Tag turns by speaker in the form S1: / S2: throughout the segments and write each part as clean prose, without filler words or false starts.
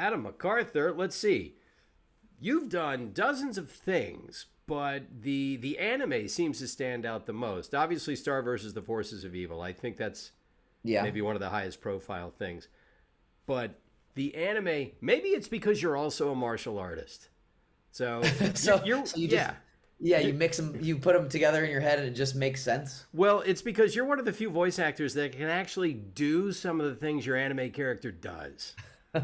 S1: Adam McArthur, let's see. You've done dozens of things, but the anime seems to stand out the most. Obviously, Star versus the Forces of Evil. I think that's
S2: Yeah.
S1: maybe one of the highest profile things. But the anime, maybe it's because you're also a martial artist. So
S2: So you just,
S1: yeah.
S2: yeah, you
S1: You,
S2: mix them, you put them together in your head, and it just makes sense.
S1: well, it's because you're one of the few voice actors that can actually do some of the things your anime character does.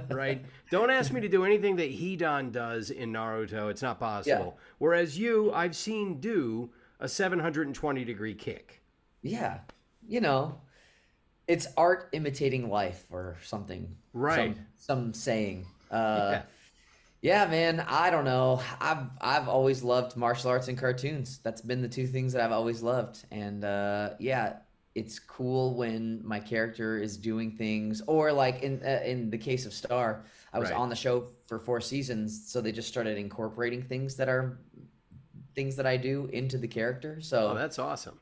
S1: Right? Don't ask me to do anything that Hidan does in Naruto. It's not
S2: Yeah.
S1: possible. Whereas you, I've seen do a 720-degree kick.
S2: Yeah. You know, it's art imitating life or something.
S1: Right.
S2: Some saying.
S1: Yeah.
S2: Yeah, man, I don't know. I've always loved martial arts and cartoons. That's been the two things that I've always loved. And yeah, it's cool when my character is doing things, or like in the case of Star, I was
S1: Right.
S2: on the show for 4 seasons, so they just started incorporating things that I do into the character.
S1: Oh,
S2: So
S1: that's awesome.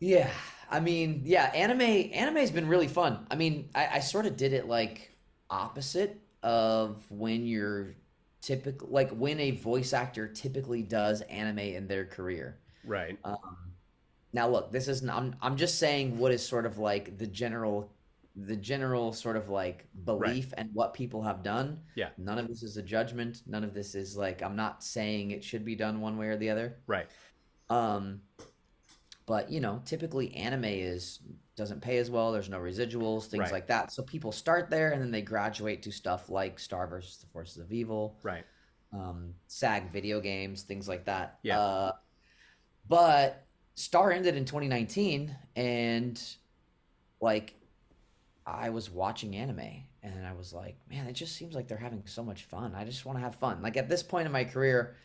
S2: yeah, I mean, yeah, anime's been really fun. I mean, I sort of did it like opposite of when you're typical, like when a voice actor typically does anime in their career.
S1: Right.
S2: Now, look, this isn't. I'm just saying what is sort of like the general sort of like
S1: Right.
S2: belief and what people have done.
S1: Yeah.
S2: None of this is a judgment. None of this is like I'm not saying it should be done one way or the other.
S1: Right.
S2: Um, but typically anime is doesn't pay as well. There's no residuals, things
S1: Right.
S2: like that. So people start there and then they graduate to stuff like Star versus the Forces of Evil,
S1: Right.
S2: SAG video games, things like that.
S1: Yeah.
S2: But Star ended in 2019, and like I was watching anime and I was like, man, it just seems like they're having so much fun. I just want to have fun. Like at this point in my career,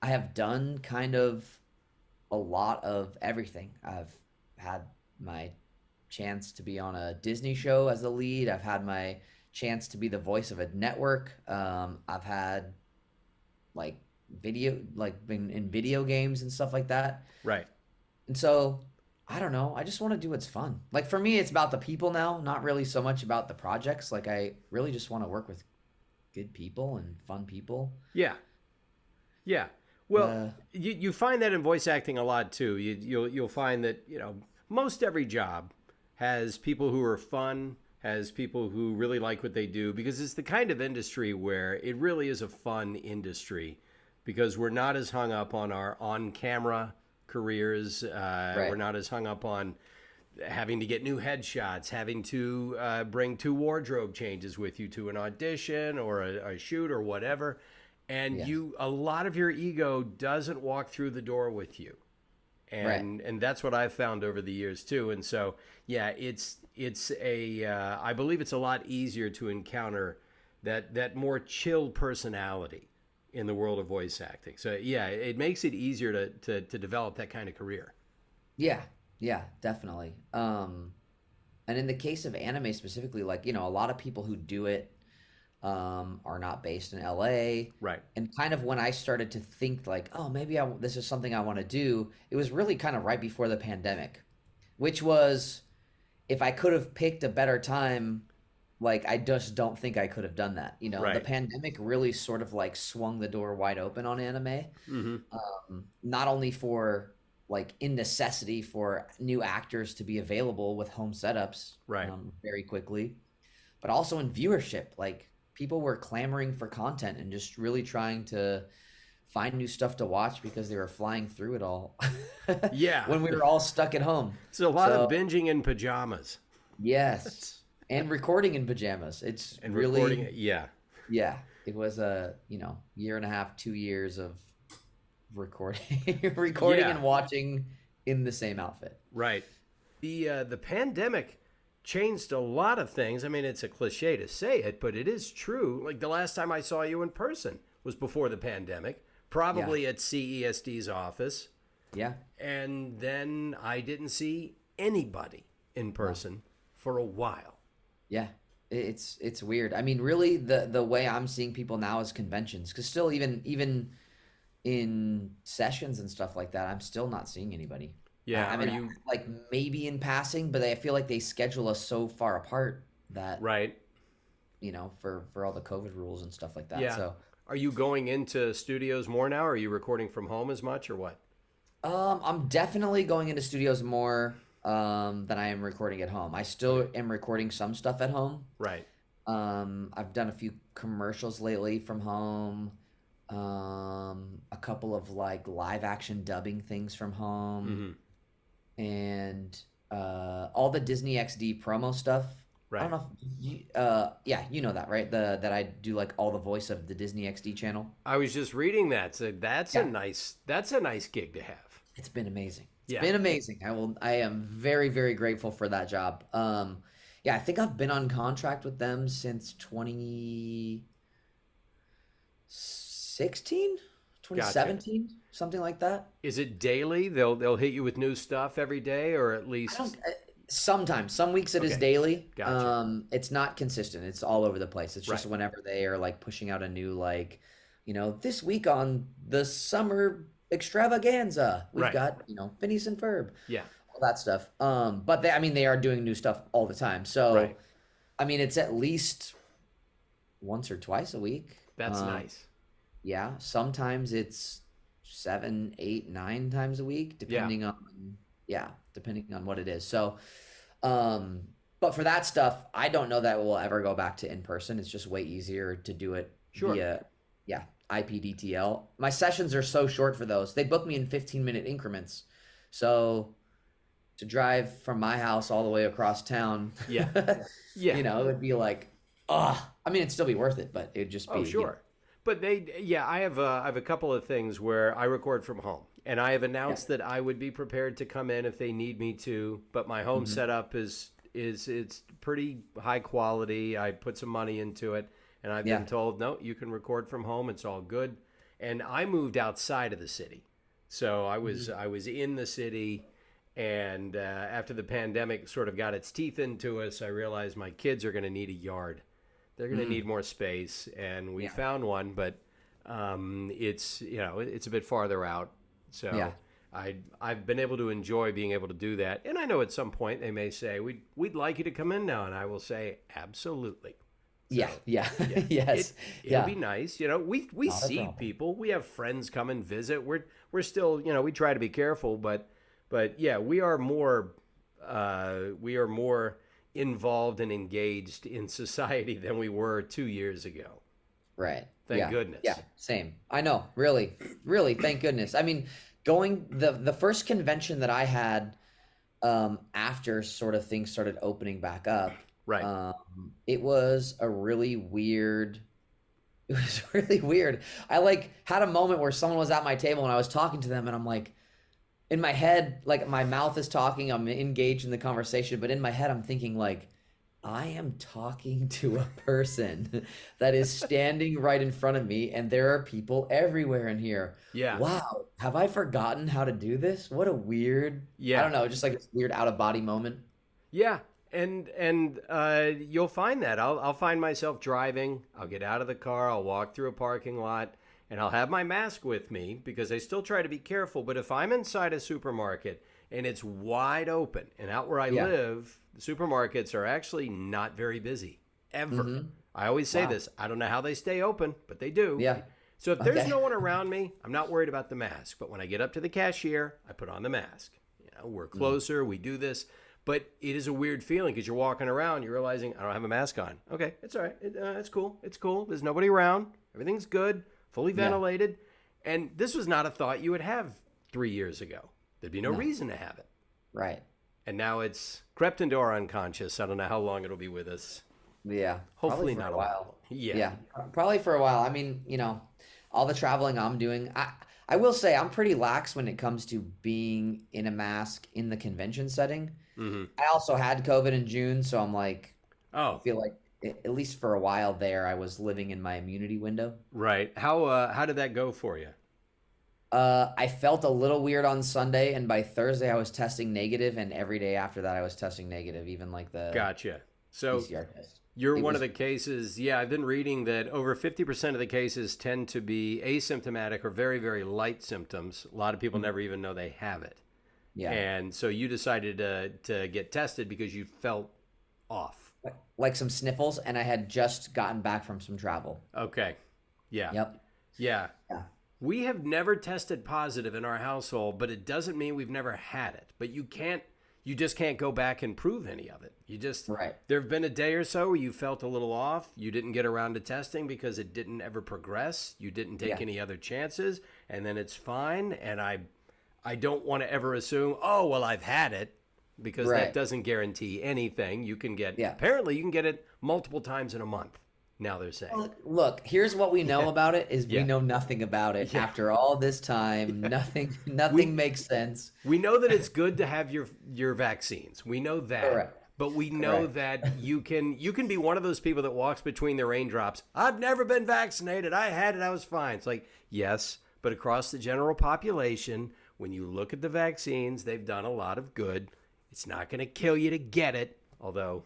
S2: I have done kind of a lot of everything. I've had my chance to be on a Disney show as the lead. I've had my chance to be the voice of a network. I've had like like been in video games and stuff like that.
S1: Right.
S2: And so I don't know. I just want to do what's fun. Like for me, it's about the people now, not really so much about the projects. Like I really just want to work with good people and fun people.
S1: Yeah. Yeah. Well,
S2: Uh,
S1: you find that in voice acting a lot too. You'll find that most every job has people who are fun, has people who really like what they do, because it's the kind of industry where it really is a fun industry, because we're not as hung up on our on-camera careers. We're
S2: right.
S1: not as hung up on having to get new headshots, having to bring 2 wardrobe changes with you to an audition or a shoot or whatever. And
S2: Yes.
S1: a lot of your ego doesn't walk through the door with you.
S2: Right.
S1: And that's what I've found over the years too. And so, yeah, it's a I believe it's a lot easier to encounter that more chilled personality in the world of voice acting. So yeah, it makes it easier to develop that kind of career.
S2: Yeah. Yeah, definitely. And in the case of anime specifically, like, a lot of people who do it are not based in LA.
S1: Right.
S2: And kind of when I started to think like, oh, maybe this is something I want to do, it was really kind of right before the pandemic, which was if I could have picked a better time, like I just don't think I could have done that. The
S1: Right.
S2: pandemic really sort of like swung the door wide open on anime,
S1: Mm-hmm.
S2: not only for like in necessity for new actors to be available with home setups
S1: Right.
S2: very quickly, but also in viewership. Like people were clamoring for content and just really trying to find new stuff to watch because they were flying through it all
S1: Yeah.
S2: when we were all stuck at home.
S1: It's a lot of
S2: So,
S1: binging in pajamas
S2: yes, and recording in pajamas. It's
S1: and recording
S2: really,
S1: it. Yeah.
S2: yeah, it was a, year and a half, 2 years of recording, recording
S1: Yeah.
S2: and watching in the same outfit.
S1: Right. The pandemic changed a lot of things. I mean, it's a cliche to say it, but it is true. Like the last time I saw you in person was before the pandemic,
S2: Yeah,
S1: probably at CESD's office,
S2: yeah,
S1: and then I didn't see anybody in
S2: no,
S1: person for a while.
S2: yeah. It's weird. I mean, really, the way I'm seeing people now is conventions. Because still, even in sessions and stuff like that, I'm still not seeing anybody.
S1: Yeah,
S2: I
S1: are
S2: mean,
S1: you
S2: like maybe in passing, but I feel like they schedule us so far apart that
S1: right?
S2: for all the COVID rules and stuff like that.
S1: Yeah.
S2: So,
S1: Are you going into studios more now? Are you recording from home as much or what?
S2: I'm definitely going into studios more than I am recording at home. I still
S1: Okay.
S2: am recording some stuff at home.
S1: Right.
S2: I've done a few commercials lately from home. A couple of like live action dubbing things from home,
S1: Hmm.
S2: and all the Disney XD promo stuff. I don't
S1: Right.
S2: know if yeah, you know that, right? That I do like all the voice of the Disney XD channel.
S1: I was just reading that. So
S2: Yeah,
S1: that's a nice gig to have.
S2: it's been amazing. It's
S1: Yeah.
S2: been amazing. I am very, very grateful for that job. Yeah, I think I've been on contract with them since 2016, twenty
S1: Gotcha.
S2: seventeen, something like that.
S1: Is it daily? They'll hit you with new stuff every day, or at
S2: I don't
S1: least
S2: sometimes some weeks it is
S1: okay.
S2: daily.
S1: Gotcha.
S2: It's not consistent. It's all over the place. It's just
S1: Right.
S2: whenever they are like pushing out a new like, this week on the summer extravaganza, we've
S1: Right.
S2: got, Phineas and Ferb,
S1: Yeah.
S2: all that stuff. But they are doing new stuff all the time. So,
S1: Right.
S2: I mean, it's at least once or twice a week.
S1: That's nice.
S2: Yeah, sometimes it's 7, 8, 9 times a week,
S1: Yeah.
S2: depending on what it is. So, but for that stuff, I don't know that we'll ever go back to in person. It's just way easier to do it
S1: Sure.
S2: via, yeah, IPDTL. My sessions are so short for those. They book me in 15-minute increments. So to drive from my house all the way across town,
S1: Yeah. Yeah.
S2: it would be like, I mean, it'd still be worth it, but it'd just be,
S1: Oh, sure. But yeah, I have a couple of things where I record from home, and I have
S2: yeah.
S1: announced that I would be prepared to come in if they need me to. But my home
S2: Hmm.
S1: setup is it's pretty high quality. I put some money into it, and I've
S2: Yeah.
S1: been told no, you can record from home. It's all good. And I moved outside of the city, so I was in the city. And after the pandemic sort of got its teeth into us, I realized my kids are going to need a yard. They're going to
S2: Mm.
S1: need more space, and we
S2: Yeah.
S1: found one, but it's it's a bit farther out.
S2: Yeah.
S1: So I've been able to enjoy being able to do that, and I know at some point they may say we'd like you to come in now, and I will say absolutely. So
S2: Yeah. Yeah.
S1: yeah,
S2: Yes.
S1: it'll
S2: Yeah.
S1: be nice. We
S2: Not a
S1: see
S2: problem.
S1: people, we have friends come and visit. We're still we try to be careful, but yeah, we are more involved and engaged in society than we were 2 years ago.
S2: Right.
S1: Thank
S2: Yeah.
S1: goodness.
S2: Yeah. Same. I know. Really. Really. Thank goodness. I mean, going the first convention that I had after sort of things started opening back up,
S1: Right.
S2: it was a really weird. It was really weird. I like had a moment where someone was at my table and I was talking to them and I'm like, in my head, like my mouth is talking, I'm engaged in the conversation, but in my head, I'm thinking like, I am talking to a person that is standing right in front of me, and there are people everywhere in here.
S1: Yeah.
S2: Wow, have I forgotten how to do this? What a weird, I
S1: Yeah.
S2: don't know, just like this weird out of body moment.
S1: Yeah. And you'll find that I'll find myself driving. I'll get out of the car. I'll walk through a parking lot, and I'll have my mask with me because I still try to be careful. But if I'm inside a supermarket and it's wide open, and out where I
S2: Yeah.
S1: live, the supermarkets are actually not very busy ever.
S2: Mm-hmm.
S1: I always say
S2: Wow.
S1: this. I don't know how they stay open, but they do.
S2: Yeah.
S1: So if there's
S2: Okay.
S1: no one around me, I'm not worried about the mask. But when I get up to the cashier, I put on the mask. We're closer. We do this. But it is a weird feeling because you're walking around, you're realizing I don't have a mask on. Okay, it's all right. It's cool. It's cool. There's nobody around. Everything's good. Fully
S2: Yeah.
S1: ventilated. And this was not a thought you would have 3 years ago. There'd be no
S2: No.
S1: reason to have it.
S2: Right.
S1: And now it's crept into our unconscious. I don't know how long it'll be with us.
S2: Yeah.
S1: Hopefully
S2: Probably for
S1: not
S2: a
S1: a while.
S2: while.
S1: Yeah.
S2: Yeah. Probably for a while. I mean, all the traveling I'm doing, I will say I'm pretty lax when it comes to being in a mask in the convention setting.
S1: Hmm.
S2: I also had COVID in June, so I'm like, I
S1: Oh,
S2: feel like at least for a while there, I was living in my immunity window.
S1: right. How did that go for you?
S2: I felt a little weird on Sunday, and by Thursday I was testing negative, and every day after that I was testing negative, even like the
S1: Gotcha. So
S2: PCR test.
S1: you're
S2: It
S1: one of
S2: was
S1: the cases. Yeah, I've been reading that over 50% of the cases tend to be asymptomatic or very, very light symptoms. A lot of people never even know they have it.
S2: yeah.
S1: And so you decided to get tested because you felt off.
S2: like some sniffles, and I had just gotten back from some travel.
S1: Okay. Yeah.
S2: Yep.
S1: Yeah.
S2: Yeah.
S1: We have never tested positive in our household, but it doesn't mean we've never had it. But you just can't go back and prove any of it.
S2: Right.
S1: There have been a day or so where you felt a little off. You didn't get around to testing because it didn't ever progress. You didn't take any other chances, and then it's fine. And I don't want to ever assume, oh, well, I've had it, because that doesn't guarantee anything. Apparently you can get it multiple times in a month. Now they're saying.
S2: Well, look, here's what we know about it is we know nothing about it. After all this time, nothing makes sense.
S1: We know that it's good to have your vaccines. We know that.
S2: Correct.
S1: But we know that you can be one of those people that walks between the raindrops. I've never been vaccinated. I had it. I was fine. It's like, yes, but across the general population, when you look at the vaccines, they've done a lot of good. It's not going to kill you to get it, although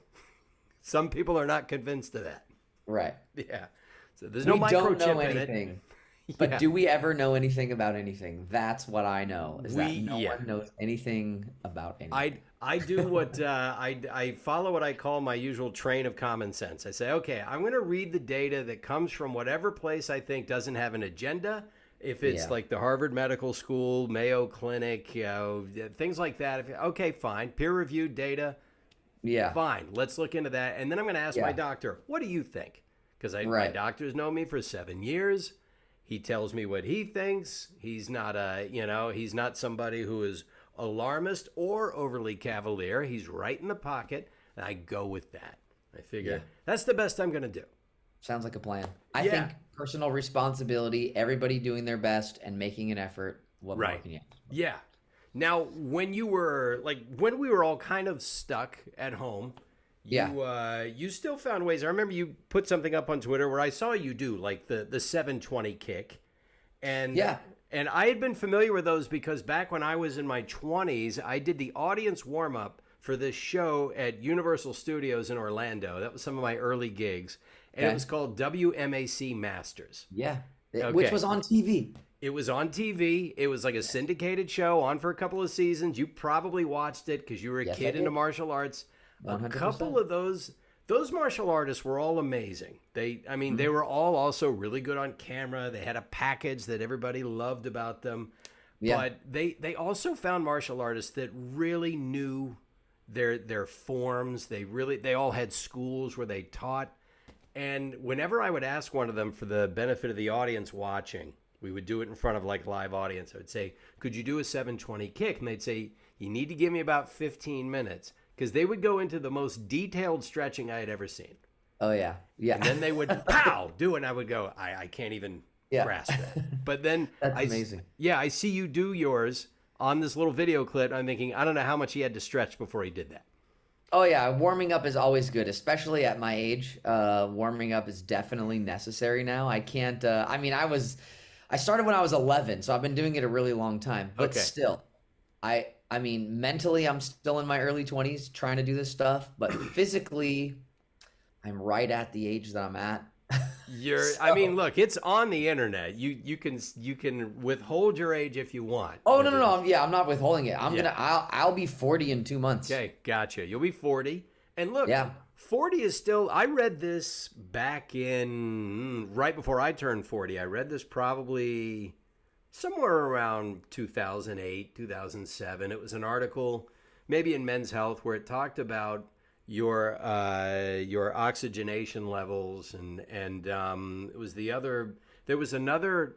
S1: some people are not convinced of that.
S2: Right.
S1: Yeah. So there's no microchip
S2: don't know
S1: in
S2: anything.
S1: it.
S2: But do we ever know anything about anything? That's what I know. Is that no one knows anything about anything.
S1: I do what I follow what I call my usual train of common sense. I say, okay, I'm going to read the data that comes from whatever place I think doesn't have an agenda. If it's like the Harvard Medical School, Mayo Clinic, things like that. Okay, fine. Peer-reviewed data.
S2: Yeah.
S1: Fine. Let's look into that. And then I'm going to ask my doctor, what do you think? Because my doctor's known me for 7 years. He tells me what he thinks. He's not he's not somebody who is alarmist or overly cavalier. He's right in the pocket. And I go with that. I figure that's the best I'm going to do.
S2: Sounds like a plan. I think personal responsibility, everybody doing their best and making an effort. What more can you ask?
S1: Yeah. Now, when we were all kind of stuck at home, you still found ways. I remember you put something up on Twitter where I saw you do like the 720 kick. And and I had been familiar with those because back when I was in my 20s, I did the audience warm-up for this show at Universal Studios in Orlando. That was some of my early gigs. And it was called WMAC Masters.
S2: Yeah. Which was on TV.
S1: It was on TV. It was like a syndicated show on for a couple of seasons. You probably watched it because you were a kid into martial arts. 100%. A couple of those martial artists were all amazing. They were all also really good on camera. They had a package that everybody loved about them. Yeah. But they also found martial artists that really knew their forms. They all had schools where they taught. And whenever I would ask one of them for the benefit of the audience watching, we would do it in front of like live audience. I would say, could you do a 720 kick? And they'd say, you need to give me about 15 minutes. Because they would go into the most detailed stretching I had ever seen.
S2: Oh, yeah. Yeah.
S1: And then they would, pow, do it. And I would go, I can't even grasp it. But then
S2: That's amazing.
S1: Yeah, I see you do yours on this little video clip. I'm thinking, I don't know how much he had to stretch before he did that.
S2: Oh, yeah. Warming up is always good, especially at my age. Warming up is definitely necessary now. I can't, I started when I was 11, so I've been doing it a really long time. But still, I mean, mentally, I'm still in my early 20s trying to do this stuff, but physically, I'm right at the age that I'm at.
S1: Look, it's on the internet. You can withhold your age if you want.
S2: Oh, no. I'm not withholding it. I'll be 40 in 2 months.
S1: Okay, gotcha. You'll be 40. And look, 40 is still, I read this back in, right before I turned 40. I read this probably somewhere around 2008, 2007. It was an article, maybe in Men's Health, where it talked about your oxygenation levels, and it was there was another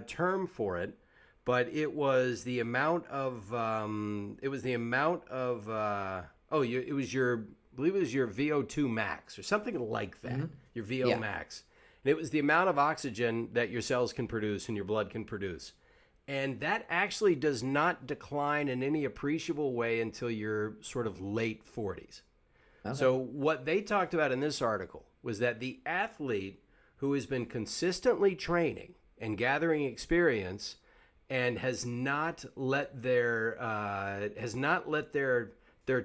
S1: term for it, but it was the amount of I believe it was your VO2 max or something like that. Your VO max. And it was the amount of oxygen that your cells can produce and your blood can produce. And that actually does not decline in any appreciable way until your sort of late 40s. Okay. So what they talked about in this article was that the athlete who has been consistently training and gathering experience and has not let their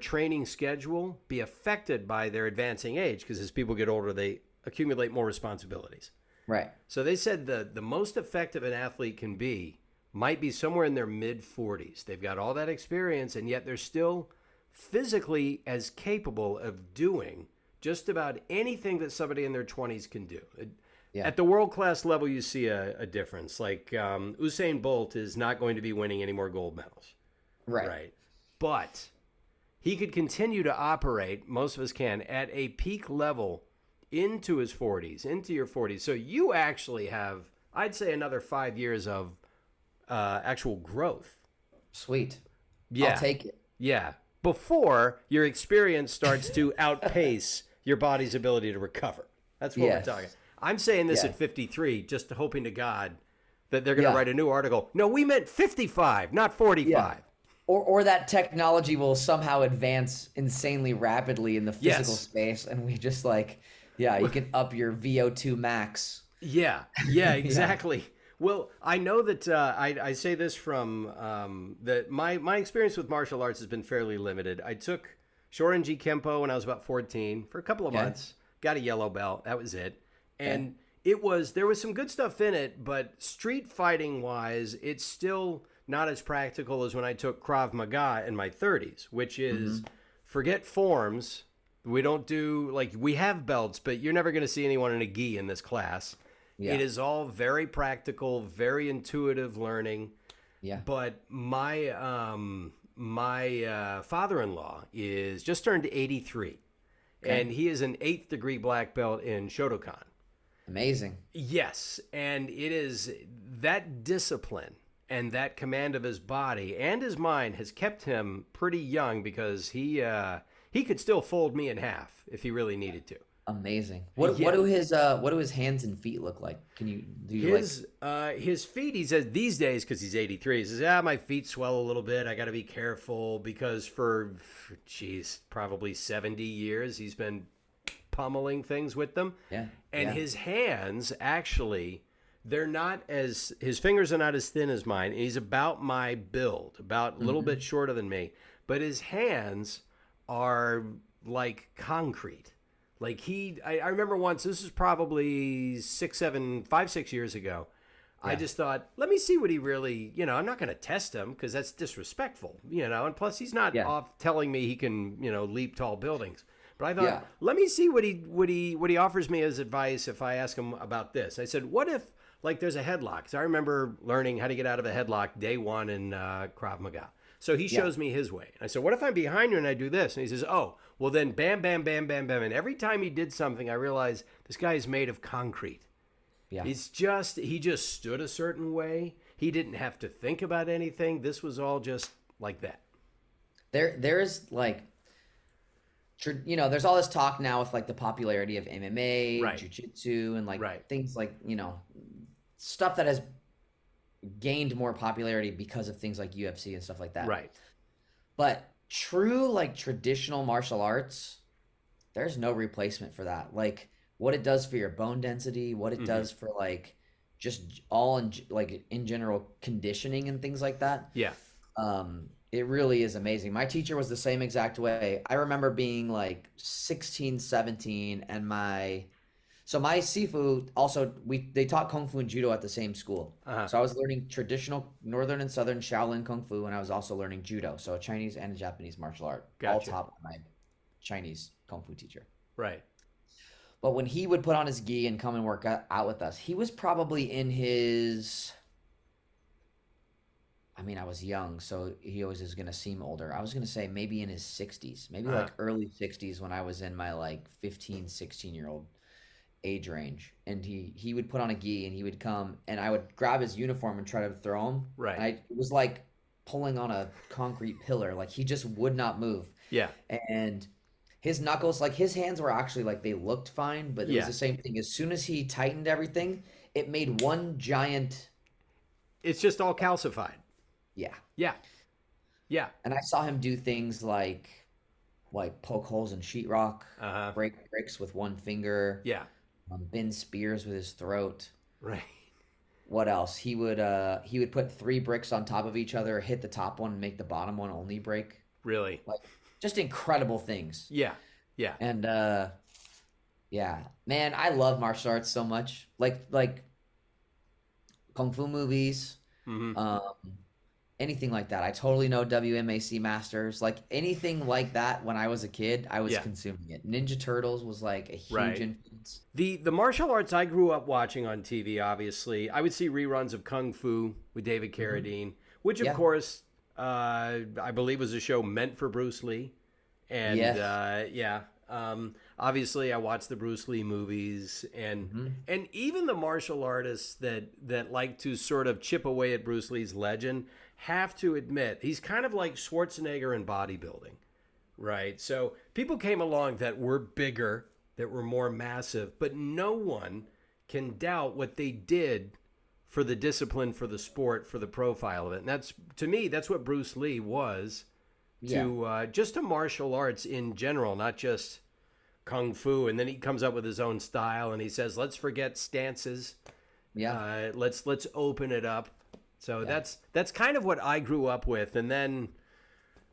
S1: training schedule be affected by their advancing age, because as people get older, they accumulate more responsibilities.
S2: Right.
S1: So they said the most effective an athlete can be might be somewhere in their mid-40s. They've got all that experience, and yet they're still physically as capable of doing just about anything that somebody in their 20s can do.
S2: Yeah.
S1: At the world-class level, you see a difference. Like Usain Bolt is not going to be winning any more gold medals.
S2: Right.
S1: But he could continue to operate, most of us can, at a peak level into his 40s, into your 40s. So you actually have, I'd say, another 5 years of actual growth.
S2: Sweet.
S1: Yeah.
S2: I'll take it.
S1: Yeah. Before your experience starts to outpace your body's ability to recover. That's what we're talking. I'm saying this at 53, just hoping to God that they're going to write a new article. No, we meant 55, not 45.
S2: Yeah. Or that technology will somehow advance insanely rapidly in the physical space, and we just you can up your VO2 max.
S1: Yeah, exactly. Well, I know that I say this from that my experience with martial arts has been fairly limited. I took Shorinji Kempo when I was about 14 for a couple of months, got a yellow belt. That was it. And there was some good stuff in it, but street fighting wise, it's still not as practical as when I took Krav Maga in my 30s, which is forget forms. We don't do, we have belts, but you're never going to see anyone in a gi in this class. Yeah. It is all very practical, very intuitive learning.
S2: Yeah.
S1: But my father-in-law is just turned 83, and he is an 8th degree black belt in Shotokan.
S2: Amazing.
S1: Yes, and it is that discipline and that command of his body and his mind has kept him pretty young, because he could still fold me in half if he really needed to.
S2: Amazing. What do his hands and feet look like?
S1: His feet, he says these days, because he's 83, he says, my feet swell a little bit. I got to be careful, because for probably 70 years he's been pummeling things with them.
S2: Yeah.
S1: And his hands, actually, his fingers are not as thin as mine. He's about my build, about a little bit shorter than me, but his hands are like concrete. I remember once, this was probably 5-6 years ago. Yeah. I just thought, let me see what he really, I'm not going to test him, because that's disrespectful, and plus he's not off telling me he can, leap tall buildings. But I thought, let me see what he offers me as advice if I ask him about this. I said, what if there's a headlock? Because I remember learning how to get out of a headlock day one in Krav Maga. So he shows me his way. I said, what if I'm behind you and I do this? And he says, oh, well then bam, bam, bam, bam, bam. And every time he did something, I realized this guy is made of concrete. Yeah. He just stood a certain way. He didn't have to think about anything. This was all just like that.
S2: There is there's all this talk now with the popularity of MMA, jiu-jitsu, and things stuff that has gained more popularity because of things like UFC and stuff like that.
S1: Right.
S2: But true traditional martial arts, there's no replacement for that. What it does for your bone density, what it does for just all in general conditioning and things like that.
S1: Yeah.
S2: It really is amazing. My teacher was the same exact way. I remember being 16, 17, and my Sifu also, they taught Kung Fu and Judo at the same school. So I was learning traditional Northern and Southern Shaolin Kung Fu, and I was also learning Judo, so a Chinese and a Japanese martial art, all taught by my Chinese Kung Fu teacher.
S1: Right.
S2: But when he would put on his gi and come and work out with us, he was probably in his... I was young, so he always is going to seem older. I was going to say maybe in his 60s, maybe early 60s, when I was in my 15, 16-year-old age range. And he would put on a gi and he would come, and I would grab his uniform and try to throw him. Right. And it was like pulling on a concrete pillar. He just would not move. Yeah. And his knuckles, his hands were actually they looked fine, but it was the same thing. As soon as he tightened everything, it made one giant...
S1: It's just all calcified.
S2: Yeah.
S1: Yeah. Yeah.
S2: And I saw him do things like poke holes in sheetrock, break bricks with one finger. Yeah. Bend spears with his throat. Right. What else? He would put 3 bricks on top of each other, hit the top one, and make the bottom one only break.
S1: Really?
S2: Just incredible things.
S1: Yeah. Yeah.
S2: And man, I love martial arts so much. Kung fu movies. Mm-hmm. anything like that. I totally know WMAC Masters. Like anything like that when I was a kid, I was consuming it. Ninja Turtles was like a huge influence.
S1: The martial arts I grew up watching on TV, obviously, I would see reruns of Kung Fu with David Carradine, which of course I believe was a show meant for Bruce Lee. And obviously I watched the Bruce Lee movies, and even the martial artists that like to sort of chip away at Bruce Lee's legend have to admit he's kind of like Schwarzenegger in bodybuilding, right? So people came along that were bigger, that were more massive, but no one can doubt what they did for the discipline, for the sport, for the profile of it. And that's, to me, that's what Bruce Lee was to just to martial arts in general, not just Kung Fu. And then he comes up with his own style and he says, let's forget stances. Let's open it up. So that's kind of what I grew up with. And then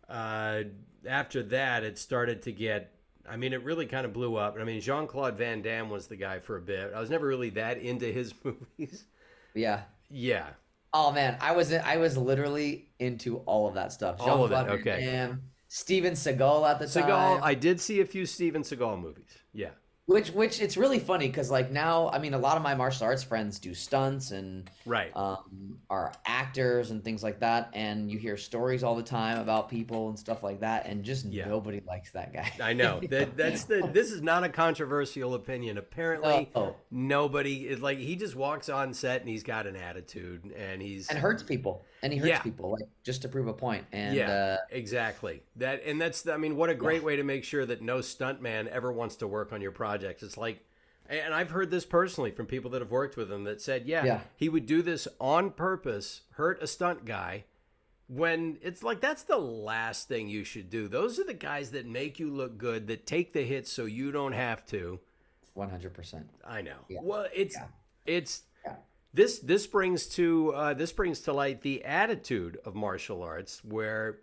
S1: after that, it started to get, I mean, it really kind of blew up. I mean, Jean-Claude Van Damme was the guy for a bit. I was never really that into his movies.
S2: Yeah.
S1: Yeah.
S2: Oh man, I was literally into all of that stuff.
S1: All of it.
S2: Jean-Claude Van Damme, Steven Seagal at the time.
S1: I did see a few Steven Seagal movies. Yeah.
S2: Which it's really funny because like now, I mean, a lot of my martial arts friends do stunts and are actors and things like that, and you hear stories all the time about people and stuff like that, and just nobody likes that guy.
S1: I know this is not a controversial opinion. Apparently, nobody is like, he just walks on set and he's got an attitude and
S2: hurts people like just to prove a point. And
S1: exactly that's I mean, what a great way to make sure that no stuntman ever wants to work on your project. It's like, and I've heard this personally from people that have worked with him that said, he would do this on purpose, hurt a stunt guy, when it's like, that's the last thing you should do. Those are the guys that make you look good, that take the hits so you don't have to.
S2: 100%.
S1: I know. Yeah. Well, this brings to light the attitude of martial arts, where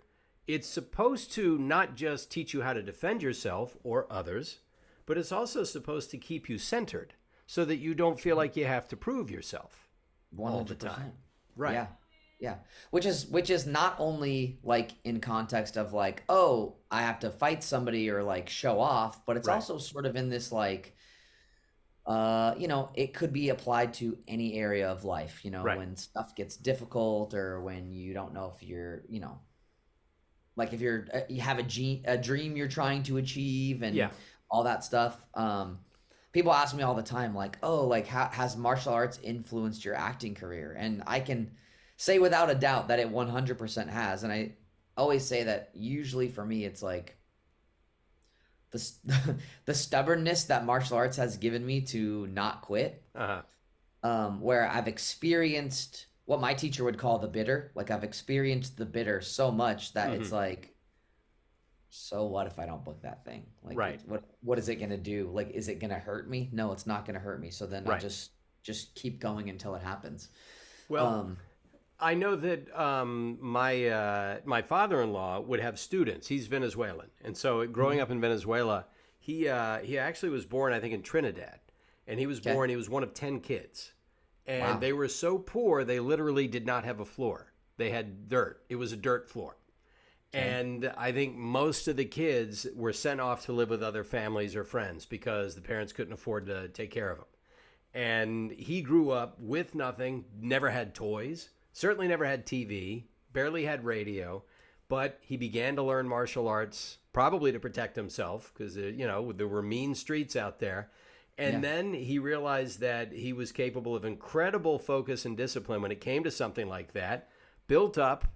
S1: it's supposed to not just teach you how to defend yourself or others, but it's also supposed to keep you centered so that you don't feel like you have to prove yourself 100%. All the time. Right.
S2: Yeah. Which is not only like in context of like, oh, I have to fight somebody or like show off, but it's also sort of in this like, it could be applied to any area of life, when stuff gets difficult or when you don't know if you're, like if you have a dream you're trying to achieve and all that stuff. People ask me all the time, like, oh, like how has martial arts influenced your acting career? And I can say without a doubt that it 100% has. And I always say that usually for me, it's like the stubbornness that martial arts has given me to not quit, where I've experienced what my teacher would call the bitter. Like I've experienced the bitter so much that it's like, so what if I don't book that thing? Like, what is it going to do? Like, is it going to hurt me? No, it's not going to hurt me. So then I just keep going until it happens.
S1: Well, I know that my father-in-law would have students. He's Venezuelan. And so growing up in Venezuela, he actually was born, I think, in Trinidad. And he was born, he was one of 10 kids. And they were so poor, they literally did not have a floor. They had dirt. It was a dirt floor. And I think most of the kids were sent off to live with other families or friends because the parents couldn't afford to take care of them. And he grew up with nothing, never had toys, certainly never had TV, barely had radio, but he began to learn martial arts, probably to protect himself because, there were mean streets out there. And then he realized that he was capable of incredible focus and discipline when it came to something like that, built up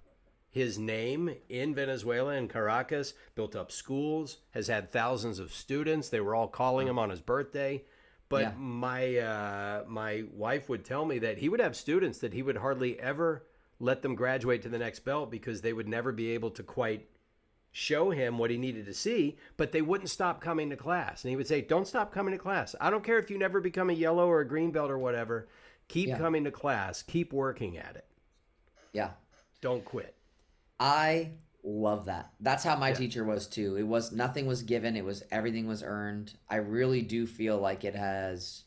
S1: his name in Venezuela, in Caracas, built up schools, has had thousands of students. They were all calling him on his birthday. But my wife would tell me that he would have students that he would hardly ever let them graduate to the next belt because they would never be able to quite show him what he needed to see, but they wouldn't stop coming to class. And he would say, don't stop coming to class. I don't care if you never become a yellow or a green belt or whatever. Keep coming to class. Keep working at it. Yeah. Don't quit.
S2: I love that. That's how my teacher was too. It was nothing was given. It was everything was earned. I really do feel like it has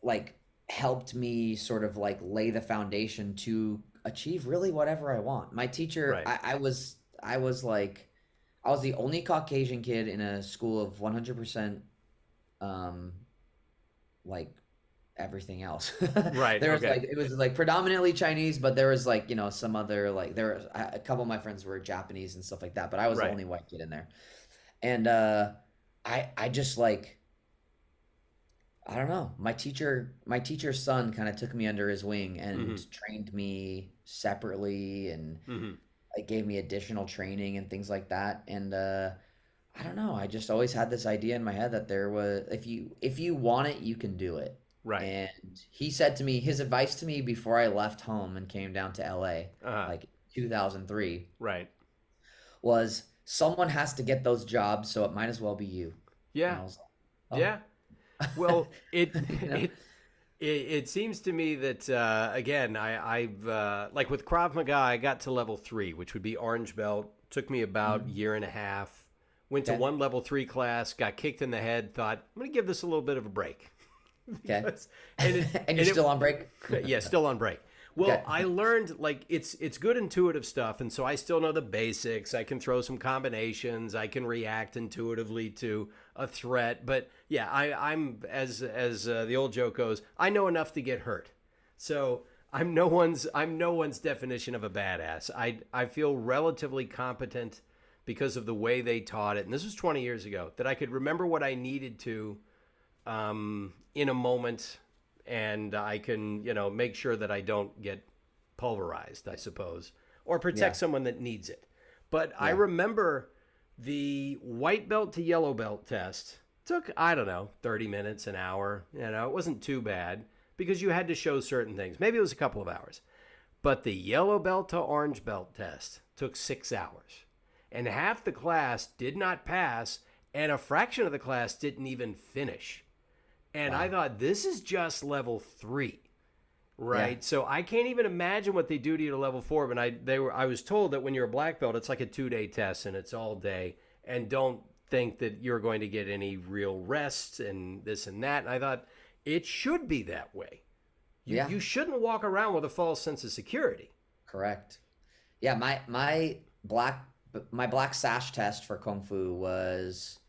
S2: like helped me sort of like lay the foundation to achieve really whatever I want. My teacher,
S1: Right.
S2: I was the only Caucasian kid in a school of 100% um like everything else.
S1: Right.
S2: There was
S1: Okay.
S2: like it was like predominantly Chinese, but there was like, some other like there was a couple of my friends were Japanese and stuff like that, but I was the
S1: Right.
S2: only white kid in there. And I just like I don't know. My teacher's son kind of took me under his wing and
S1: Hmm.
S2: trained me separately and
S1: Hmm.
S2: like gave me additional training and things like that. And I don't know. I just always had this idea in my head that there was if you want it, you can do it.
S1: Right.
S2: And he said to me, his advice to me before I left home and came down to LA,
S1: Uh-huh.
S2: like 2003,
S1: Right.
S2: was someone has to get those jobs, so it might as well be you. And
S1: Yeah.
S2: I was like,
S1: Yeah. Well, it
S2: oh,
S1: it seems to me that again, I've like with Krav Maga, I got to level 3, which would be orange belt. Took me about a
S2: Mhm.
S1: year and a half. Went to
S2: Okay.
S1: one level 3 class, got kicked in the head. Thought I'm going to give this a little bit of a break.
S2: Okay.
S1: Because, and it,
S2: And
S1: and
S2: you're still on break?
S1: it, yeah, still on break. Well,
S2: Okay.
S1: I learned like it's good intuitive stuff, and so I still know the basics. I can throw some combinations. I can react intuitively to a threat. But yeah, I'm as the old joke goes, I know enough to get hurt. So I'm no one's definition of a badass. I feel relatively competent because of the way they taught it, and this was 20 years ago. That I could remember what I needed to in a moment, and I can, make sure that I don't get pulverized, I suppose, or protect
S2: Yeah.
S1: someone that needs it. But I
S2: Yeah.
S1: remember the white belt to yellow belt test took, I don't know, 30 minutes, an hour. It wasn't too bad because you had to show certain things. Maybe it was a couple of hours. But the yellow belt to orange belt test took 6 hours. And half the class did not pass, and a fraction of the class didn't even finish. And I
S2: Wow.
S1: thought, this is just level 3,
S2: Yeah.
S1: right? So I can't even imagine what they do to you to level 4. But I was told that when you're a black belt, it's like a 2-day test and it's all day. And don't think that you're going to get any real rest and this and that. And I thought, it should be that way. You,
S2: Yeah.
S1: you shouldn't walk around with a false sense of security.
S2: Correct. Yeah, my black sash test for Kung Fu was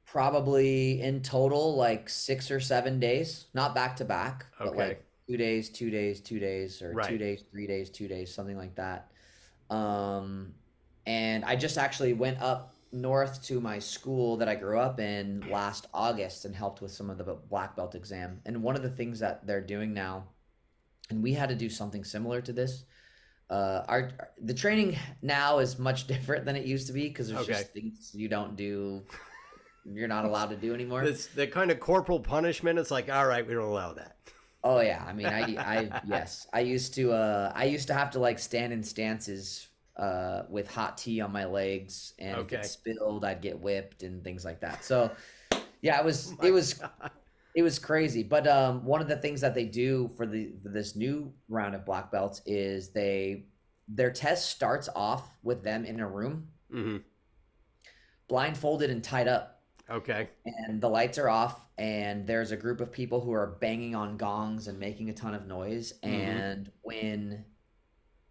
S2: probably in total like 6 or 7 days, not back to back, but
S1: Okay.
S2: like 2 days, 2 days, 2 days, or
S1: Right.
S2: 2 days, 3 days, 2 days, something like that. Um, and I just actually went up north to my school that I grew up in last August and helped with some of the black belt exam. And one of the things that they're doing now, and we had to do something similar to this. The training now is much different than it used to be because there's
S1: Okay.
S2: just things you don't do, you're not allowed to do anymore.
S1: That's the kind of corporal punishment. It's like, all right, we don't allow that.
S2: Oh yeah, I mean, yes, I used to have to like stand in stances with hot tea on my legs, and if
S1: Okay.
S2: it spilled, I'd get whipped and things like that. So yeah,
S1: My God.
S2: it was crazy. But one of the things that they do for this new round of black belts is their test starts off with them in a room,
S1: Hmm.
S2: blindfolded and tied up,
S1: Okay.
S2: and the lights are off, and there's a group of people who are banging on gongs and making a ton of noise.
S1: Hmm.
S2: And when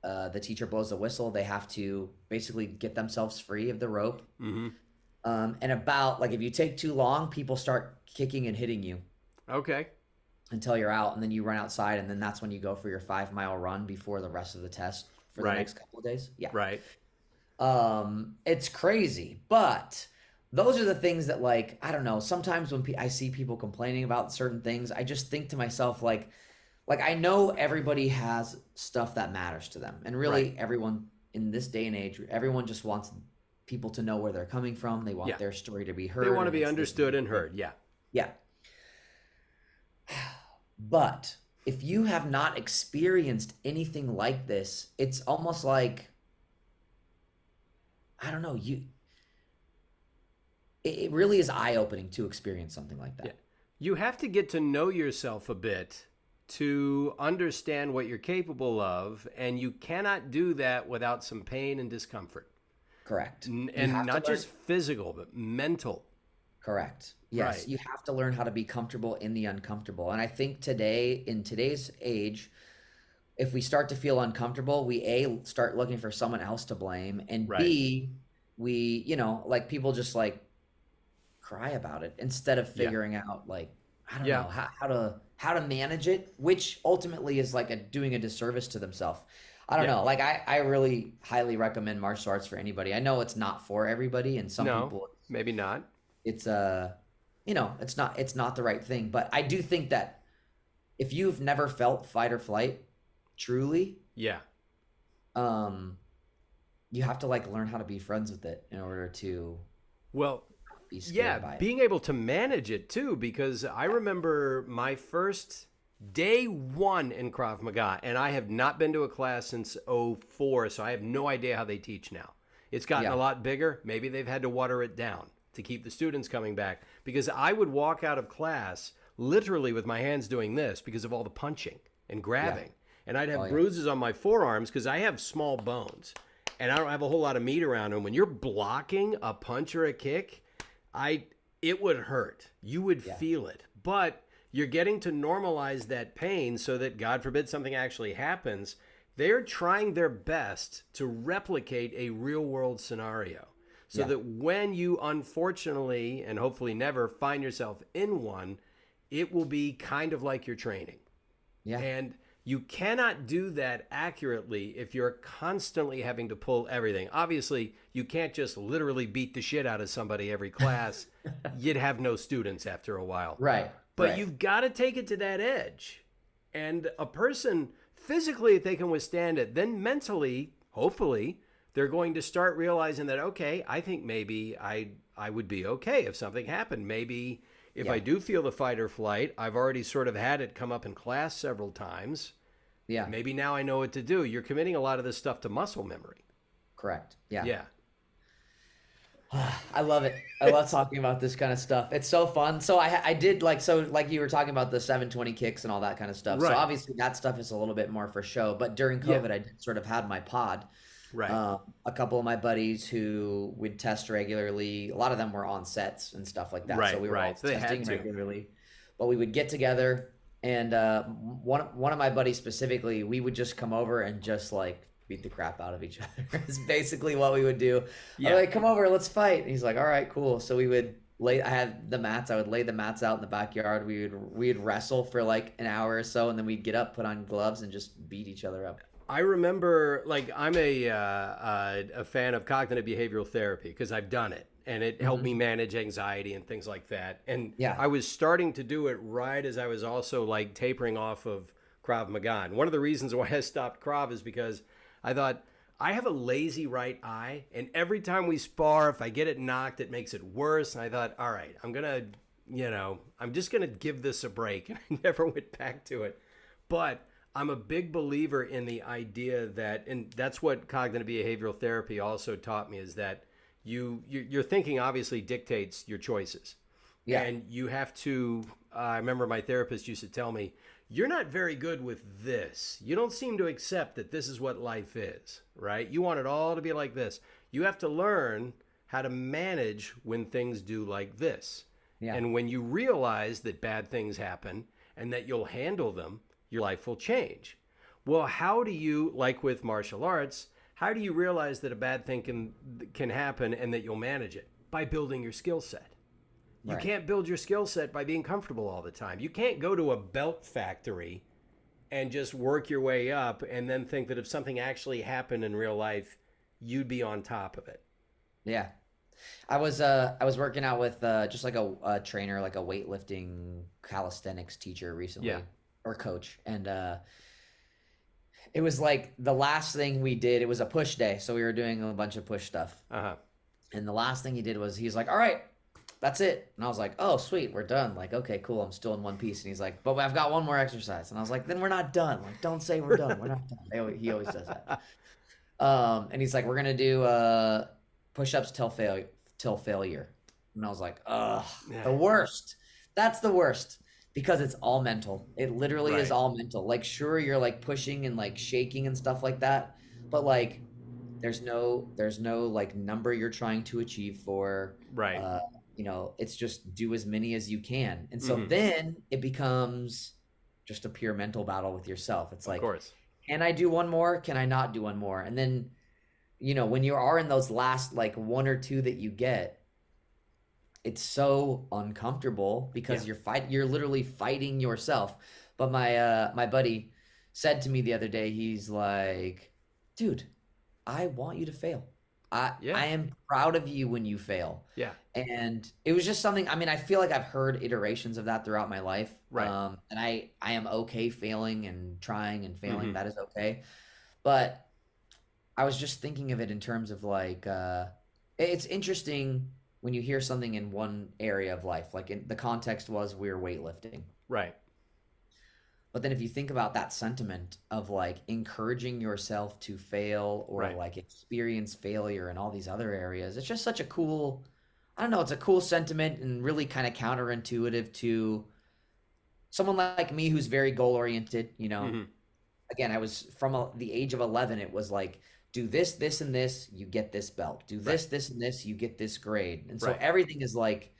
S2: the teacher blows the whistle, they have to basically get themselves free of the rope.
S1: Hmm.
S2: And about like if you take too long, people start kicking and hitting you
S1: Okay.
S2: until you're out, and then you run outside, and then that's when you go for your 5 mile run before the rest of the test for the
S1: Right.
S2: next couple of days. Yeah.
S1: Right.
S2: It's crazy, but those are the things that like I don't know. Sometimes when I see people complaining about certain things, I just think to myself like I know everybody has stuff that matters to them, and really
S1: Right.
S2: everyone in this day and age, everyone just wants people to know where they're coming from. They want
S1: Yeah.
S2: their story to be heard.
S1: They want to
S2: And
S1: be
S2: it's this,
S1: understood and heard. Yeah.
S2: yeah. But if you have not experienced anything like this, it's almost like I don't know, it really is eye-opening to experience something like
S1: Yeah.
S2: that.
S1: You have to get to know yourself a bit to understand what you're capable of, and you cannot do that without some pain and discomfort.
S2: Correct. You
S1: And
S2: have to
S1: not
S2: learn.
S1: just physical, but mental.
S2: Correct. Yes,
S1: Right.
S2: you have to learn how to be comfortable in the uncomfortable. And I think today, in today's age, if we start to feel uncomfortable, we A, start looking for someone else to blame, and
S1: Right.
S2: B, we, like people just like cry about it instead of
S1: Yeah.
S2: figuring out like, I don't
S1: Yeah.
S2: know, how to manage it, which ultimately is like doing a disservice to themselves. I don't
S1: Yeah.
S2: know. Like I really highly recommend martial arts for anybody. I know it's not for everybody, and some
S1: No,
S2: people
S1: maybe not.
S2: it's it's not the right thing. But I do think that if you've never felt fight or flight truly,
S1: Yeah.
S2: um, you have to like learn how to be friends with it in order to
S1: Well,
S2: be
S1: yeah,
S2: scared by it.
S1: being able to manage it too, because I remember my first day one in Krav Maga, and I have not been to a class since '04, so I have no idea how they teach now. It's gotten
S2: Yeah.
S1: a lot bigger. Maybe they've had to water it down to keep the students coming back, because I would walk out of class literally with my hands doing this because of all the punching and grabbing. And I'd have
S2: Oh, yeah.
S1: bruises on my forearms because I have small bones and I don't have a whole lot of meat around them. When you're blocking a punch or a kick, it would hurt. You would
S2: Yeah.
S1: feel it. But you're getting to normalize that pain so that, God forbid, something actually happens. They're trying their best to replicate a real world scenario so
S2: Yeah.
S1: that when you unfortunately and hopefully never find yourself in one, it will be kind of like your training.
S2: Yeah.
S1: And you cannot do that accurately if you're constantly having to pull everything. Obviously, you can't just literally beat the shit out of somebody every class. You'd have no students after a while.
S2: Right.
S1: But
S2: right.
S1: you've got to take it to that edge. And a person, physically, if they can withstand it, then mentally, hopefully, they're going to start realizing that, okay, I think maybe I would be okay if something happened. Maybe if
S2: Yeah.
S1: I do feel the fight or flight, I've already sort of had it come up in class several times.
S2: Yeah.
S1: Maybe now I know what to do. You're committing a lot of this stuff to muscle memory.
S2: Correct. Yeah.
S1: Yeah.
S2: I love it. I love talking about this kind of stuff. It's so fun. So I did like you were talking about the 720 kicks and all that kind of stuff.
S1: Right.
S2: So obviously that stuff is a little bit more for show. But during
S1: Yeah.
S2: COVID, I did sort of had my pod.
S1: Right.
S2: A couple of my buddies who would test regularly. A lot of them were on sets and stuff like that.
S1: Right,
S2: So we were
S1: right.
S2: all
S1: So they had
S2: testing
S1: to.
S2: regularly. But we would get together, and one of my buddies specifically, we would just come over and just like beat the crap out of each other. It's basically what we would do.
S1: Yeah.
S2: I'm like, come over, let's fight. And he's like, all right, cool. So we would I had the mats. I would lay the mats out in the backyard. We'd wrestle for like an hour or so, and then we'd get up, put on gloves, and just beat each other up.
S1: I remember, like, I'm a fan of cognitive behavioral therapy because I've done it, and it helped me manage anxiety and things like that. And
S2: Yeah.
S1: I was starting to do it right as I was also like tapering off of Krav Maga. And one of the reasons why I stopped Krav is because I thought I have a lazy right eye, and every time we spar, if I get it knocked, it makes it worse. And I thought, all right, I'm just gonna give this a break, and I never went back to it. But I'm a big believer in the idea that, and that's what cognitive behavioral therapy also taught me, is that your thinking obviously dictates your choices.
S2: Yeah.
S1: And you have to, I remember my therapist used to tell me, you're not very good with this. You don't seem to accept that this is what life is, right? You want it all to be like this. You have to learn how to manage when things do like this.
S2: Yeah.
S1: And when you realize that bad things happen and that you'll handle them, your life will change. Well, how do you, like with martial arts, how do you realize that a bad thing can happen and that you'll manage it? By building your skill set. You
S2: Right.
S1: can't build your skill set by being comfortable all the time. You can't go to a belt factory and just work your way up and then think that if something actually happened in real life, you'd be on top of it.
S2: Yeah. I was working out with just like a trainer, like a weightlifting calisthenics teacher recently,
S1: Yeah.
S2: or coach, and it was like the last thing we did. It was a push day, so we were doing a bunch of push stuff,
S1: Uh-huh.
S2: and the last thing he did was he's like, "All right, that's it," and I was like, "Oh, sweet, we're done." Like, okay, cool, I'm still in one piece, and he's like, "But I've got one more exercise," and I was like, "Then we're not done. Like, don't say we're done. We're not done." He always does that. And he's like, "We're gonna do push-ups till failure," and I was like, "Ugh, the worst. That's the worst." Because it's all mental. It literally is
S1: Right.
S2: all mental. Like, sure, you're like pushing and like shaking and stuff like that, but like, there's no like number you're trying to achieve for.
S1: Right.
S2: It's just do as many as you can, and so
S1: Mhm.
S2: then it becomes just a pure mental battle with yourself. It's
S1: Of
S2: like,
S1: course.
S2: can I do one more? Can I not do one more? And then, when you are in those last like one or two that you get, it's so uncomfortable
S1: Yeah.
S2: because you're literally fighting yourself. But my buddy said to me the other day, he's like, dude, I want you to fail. I
S1: Yeah.
S2: am proud of you when you fail.
S1: Yeah.
S2: And it was just something, I mean, I feel like I've heard iterations of that throughout my life.
S1: Right.
S2: And I am okay failing and trying and failing.
S1: Hmm.
S2: That is okay. But I was just thinking of it in terms of like, it's interesting when you hear something in one area of life, like in the context was we were weightlifting.
S1: Right.
S2: But then if you think about that sentiment of like encouraging yourself to fail or
S1: Right.
S2: like experience failure in all these other areas, it's just such a cool, I don't know, it's a cool sentiment and really kind of counterintuitive to someone like me who's very goal oriented.
S1: Hmm.
S2: Again, I was from the age of 11, it was like, do this, this, and this, you get this belt. Do
S1: Right.
S2: this, this, and this, you get this grade. And so
S1: Right.
S2: everything is like,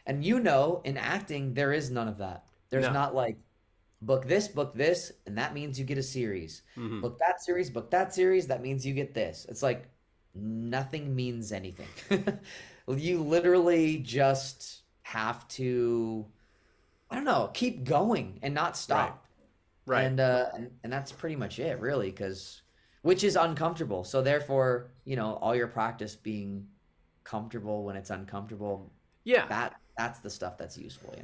S2: and in acting, there is none of that. There's
S1: No.
S2: not like, book this, and that means you get a series.
S1: Hmm.
S2: Book that series, that means you get this. It's like nothing means anything. You literally just have to, I don't know, keep going and not stop.
S1: Right.
S2: And that's pretty much it, really, which is uncomfortable. So therefore, all your practice being comfortable when it's uncomfortable,
S1: Yeah.
S2: that's the stuff that's useful.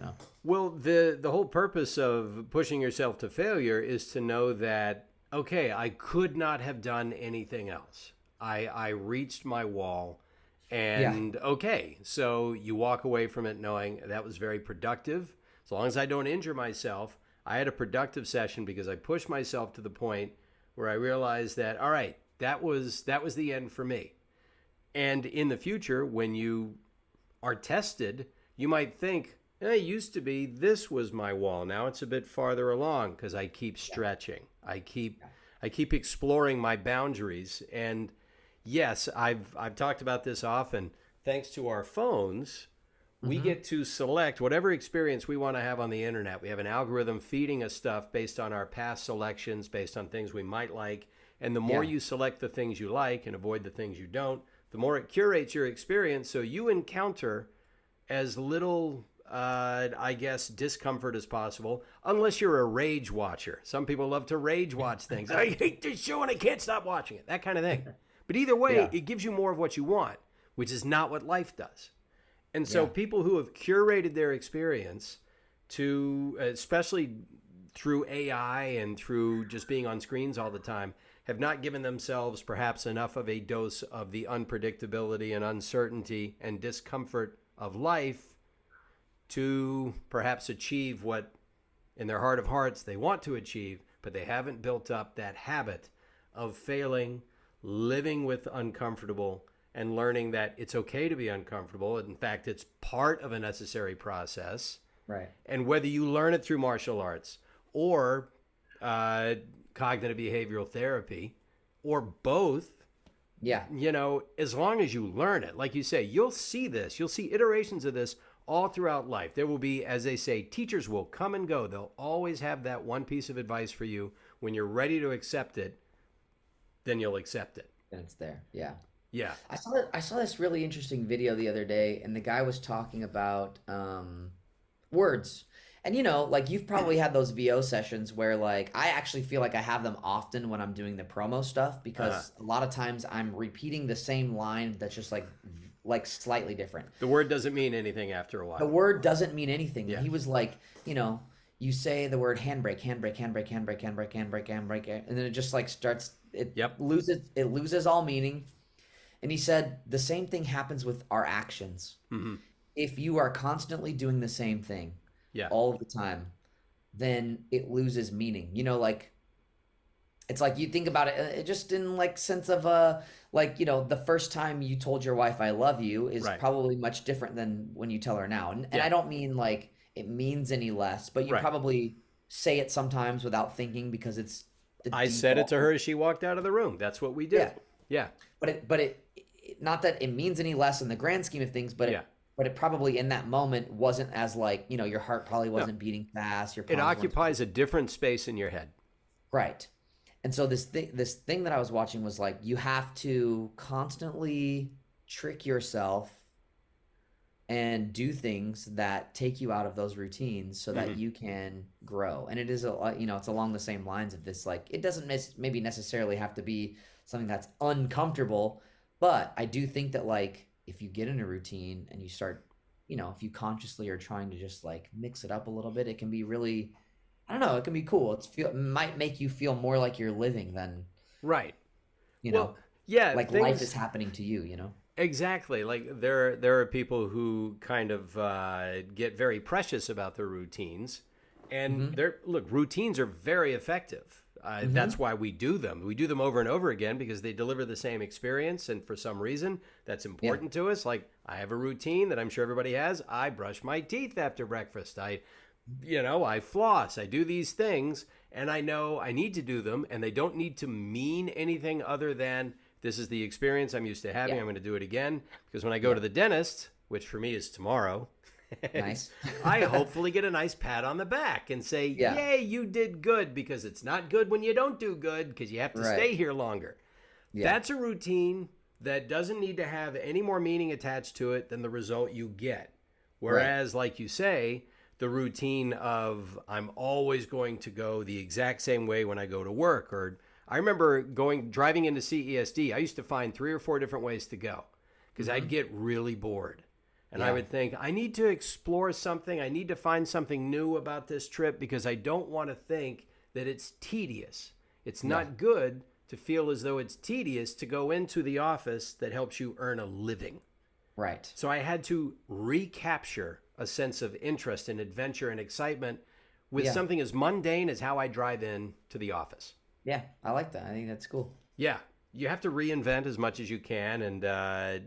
S1: Well, the whole purpose of pushing yourself to failure is to know that, okay, I could not have done anything else. I reached my wall, and okay, so you walk away from it knowing that was very productive. As long as I don't injure myself, I had a productive session because I pushed myself to the point where I realized that, all right, that was the end for me. And in the future, when you are tested, you might think, it used to be this was my wall. Now it's a bit farther along because I keep stretching. I keep exploring my boundaries. And yes, I've talked about this often. Thanks to our phones, we get to select whatever experience we want to have on the internet. We have an algorithm feeding us stuff based on our past selections, based on things we might like. And the more you select the things you like and avoid the things you don't, the more it curates your experience so you encounter as little, I guess, discomfort as possible, unless you're a rage watcher. Some people love to rage watch things. I hate this show and I can't stop watching it, that kind of thing. But either way, it gives you more of what you want, which is not what life does. And so people who have curated their experience to, especially through AI and through just being on screens all the time, have not given themselves perhaps enough of a dose of the unpredictability and uncertainty and discomfort of life to perhaps achieve what in their heart of hearts they want to achieve, but they haven't built up that habit of failing, living with uncomfortable, and learning that it's okay to be uncomfortable. In fact, it's part of a necessary process.
S2: Right.
S1: And whether you learn it through martial arts or cognitive behavioral therapy or both, as long as you learn it, like you say, you'll see this. You'll see iterations of this all throughout life. There will be, as they say, teachers will come and go. They'll always have that one piece of advice for you. When you're ready to accept it, then you'll accept it.
S2: And it's there. Yeah.
S1: Yeah.
S2: I saw this really interesting video the other day, and the guy was talking about words. And like you've probably had those VO sessions where like I actually feel like I have them often when I'm doing the promo stuff because a lot of times I'm repeating the same line that's just like slightly different.
S1: The word doesn't mean anything after a while.
S2: The word doesn't mean anything.
S1: Yeah.
S2: He was like, you say the word handbrake, handbrake, handbrake, handbrake, handbrake, handbrake, handbrake, and then it just like starts. It loses all meaning. And he said the same thing happens with our actions.
S1: Mm-hmm.
S2: If you are constantly doing the same thing all of the time, then it loses meaning. Like it's like you think about it just in like sense of the first time you told your wife I love you is probably much different than when you tell her now. And I don't mean like it means any less, but you probably say it sometimes without thinking because it's
S1: I said it to her as she walked out of the room. That's what we do. Yeah.
S2: But it not that it means any less in the grand scheme of things, but it probably in that moment wasn't as like, your heart probably wasn't beating fast. It
S1: occupies a different space in your head.
S2: Right. And so this thing that I was watching was like you have to constantly trick yourself and do things that take you out of those routines so that
S1: Hmm.
S2: you can grow. And it is it's along the same lines of this, like it doesn't maybe necessarily have to be something that's uncomfortable, but I do think that like if you get in a routine and you start, if you consciously are trying to just like mix it up a little bit, it can be really, I don't know, it can be cool. It might make you feel more like you're living than,
S1: Right.
S2: you know,
S1: Well, yeah,
S2: like life is
S1: things
S2: happening to you.
S1: exactly. Like there are people who kind of get very precious about their routines, and
S2: Mhm.
S1: routines are very effective. That's
S2: Mhm.
S1: why we do them. We do them over and over again because they deliver the same experience, and for some reason, that's
S2: Yeah.
S1: important to us. Like I have a routine that I'm sure everybody has. I brush my teeth after breakfast. I floss. I do these things, and I know I need to do them, and they don't need to mean anything other than this is the experience I'm used to having.
S2: Yeah.
S1: I'm going to do it again because when I go
S2: Yeah.
S1: to the dentist, which for me is tomorrow,
S2: Nice.
S1: I hopefully get a nice pat on the back and say,
S2: Yeah.
S1: "Yay, you did good," because it's not good when you don't do good because you have to
S2: Right.
S1: stay here longer.
S2: Yeah.
S1: That's a routine that doesn't need to have any more meaning attached to it than the result you get.
S2: Right.
S1: Whereas, like you say, the routine of I'm always going to go the exact same way when I go to work. Or I remember driving into CESD, I used to find 3 or 4 different ways to go because I'd
S2: Mhm.
S1: get really bored. And I
S2: Yeah.
S1: would think, I need to explore something. I need to find something new about this trip because I don't want to think that it's tedious. It's
S2: Yeah.
S1: not good to feel as though it's tedious to go into the office that helps you earn a living.
S2: Right.
S1: So I had to recapture a sense of interest and adventure and excitement with
S2: Yeah.
S1: something as mundane as how I drive in to the office.
S2: Yeah. I like that. I think that's cool.
S1: Yeah, you have to reinvent as much as you can. And I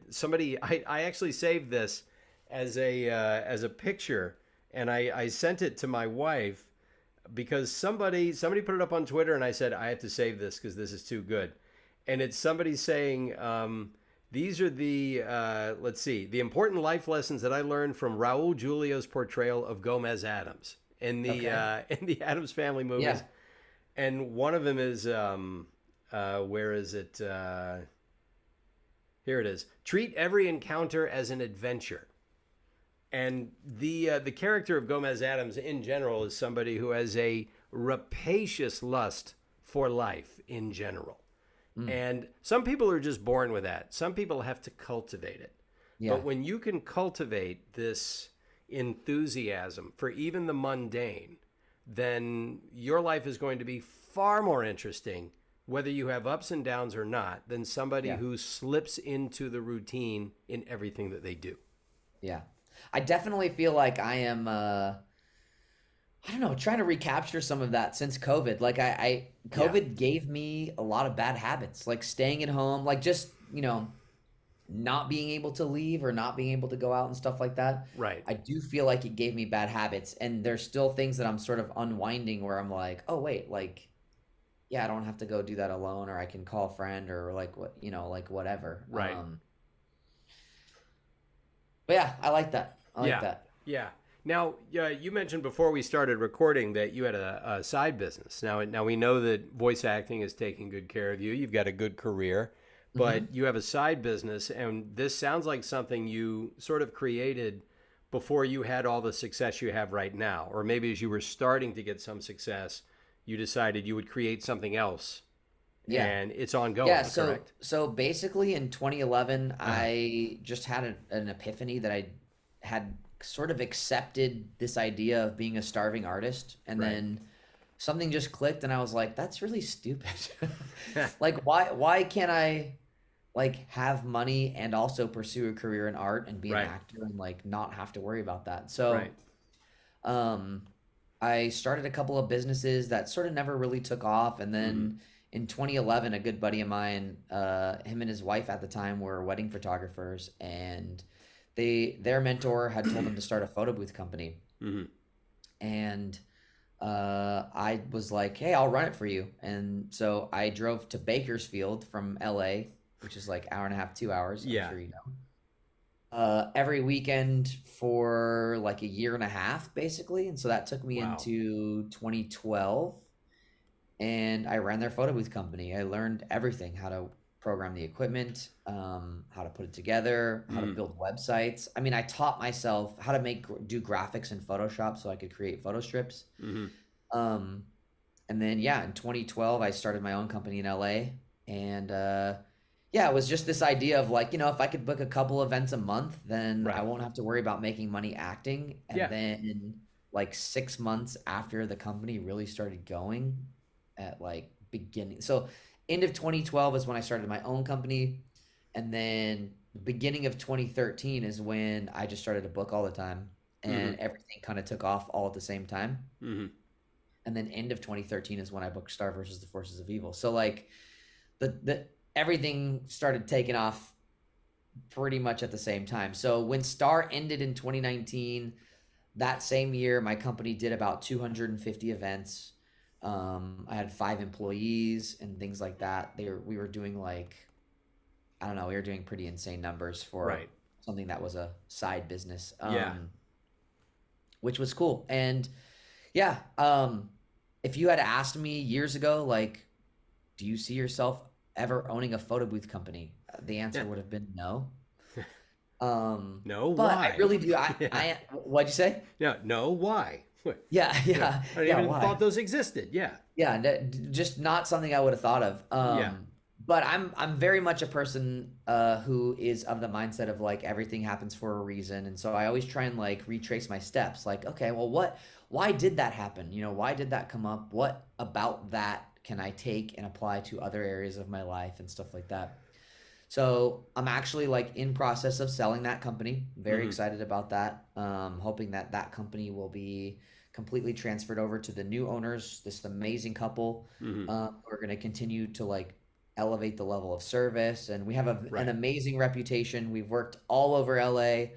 S1: actually saved this as a picture, and I sent it to my wife because somebody put it up on Twitter, and I said I have to save this because this is too good. And it's somebody saying, these are the let's see, the important life lessons that I learned from Raul Julia's portrayal of Gomez Adams in the
S2: Okay.
S1: in the Adams Family
S2: Yeah.
S1: movies. And one of them is where is it? Here it is. Treat every encounter as an adventure. And the character of Gomez Adams in general is somebody who has a rapacious lust for life in general.
S2: Mm.
S1: And some people are just born with that. Some people have to cultivate it.
S2: Yeah.
S1: But when you can cultivate this enthusiasm for even the mundane, then your life is going to be far more interesting, whether you have ups and downs or not, than somebody
S2: Yeah.
S1: who slips into the routine in everything that they do.
S2: Yeah. I definitely feel like I am I don't know, trying to recapture some of that since COVID. Like I
S1: Yeah,
S2: COVID gave me a lot of bad habits, like staying at home, like just, not being able to leave or not being able to go out and stuff like that.
S1: right.
S2: I do feel like it gave me bad habits, and there's still things that I'm sort of unwinding where I'm like, "Oh wait, like yeah, I don't have to go do that alone, or I can call a friend or like like whatever."
S1: Right.
S2: But yeah, I like that. I like
S1: Yeah.
S2: that.
S1: Yeah. Now, you mentioned before we started recording that you had a side business. Now we know that voice acting is taking good care of you. You've got a good career,
S2: Hmm.
S1: but you have a side business, and this sounds like something you sort of created before you had all the success you have right now, or maybe as you were starting to get some success, you decided you would create something else,
S2: Yeah.
S1: and it's
S2: Yeah,
S1: ongoing,
S2: so
S1: correct?
S2: so basically in 2011,
S1: Uh-huh.
S2: I just had an epiphany that I had sort of accepted this idea of being a starving artist, and
S1: Right.
S2: then something just clicked, and I was like, that's really stupid. Like, why can't I like have money and also pursue a career in art and be an
S1: Right.
S2: actor and like not have to worry about that? So,
S1: Right.
S2: um, I started a couple of businesses that sort of never really took off, and
S1: Hmm.
S2: then in 2011, a good buddy of mine, him and his wife at the time were wedding photographers, and their mentor had told them to start a photo booth company,
S1: Hmm.
S2: and I was like, "Hey, I'll run it for you." And so I drove to Bakersfield from LA, which is like hour and a half, 2 hours. I'm
S1: Yeah.
S2: sure you know. Every weekend for like a year and a half, basically. And so that took me
S1: Wow.
S2: into 2012. and I ran their photo booth company. I learned everything, how to program the equipment, how to put it together, how to build websites. I mean, I taught myself how to do graphics in Photoshop so I could create photo strips. Um, and then, yeah, in 2012, I started my own company in LA. And yeah, it was just this idea of like, if I could book a couple events a month, then I
S1: Right.
S2: won't have to worry about making money acting. And
S1: Yeah.
S2: then like 6 months after the company really started going at like beginning. So end of 2012 is when I started my own company. And then the beginning of 2013 is when I just started to book all the time and everything kind of took off all at the same time. And then end of 2013 is when I booked Star versus the Forces of Evil. So like the everything started taking off pretty much at the same time. So when Star ended in 2019, that same year, my company did about 250 events. I had 5 employees and things like that. We were doing like, I don't know, we were doing pretty insane numbers for something that was a side business. Which was cool. And yeah, if you had asked me years ago, like, do you see yourself ever owning a photo booth company? The answer would have been no.
S1: No,
S2: But
S1: why?
S2: I really do.
S1: Yeah.
S2: What'd you say?
S1: No, why?
S2: Yeah.
S1: I didn't even
S2: Why?
S1: thought those existed. Yeah.
S2: Yeah, just not something I would have thought of.
S1: Yeah.
S2: But I'm very much a person who is of the mindset of like everything happens for a reason, and so I always try and like retrace my steps. Like, okay, well, why did that happen? Why did that come up? What about that can I take and apply to other areas of my life and stuff like that? So I'm actually like in process of selling that company. Very excited about that. Hoping that company will be completely transferred over to the new owners, this amazing couple. We're going to continue to like elevate the level of service, and we have an amazing reputation. We've worked all over LA,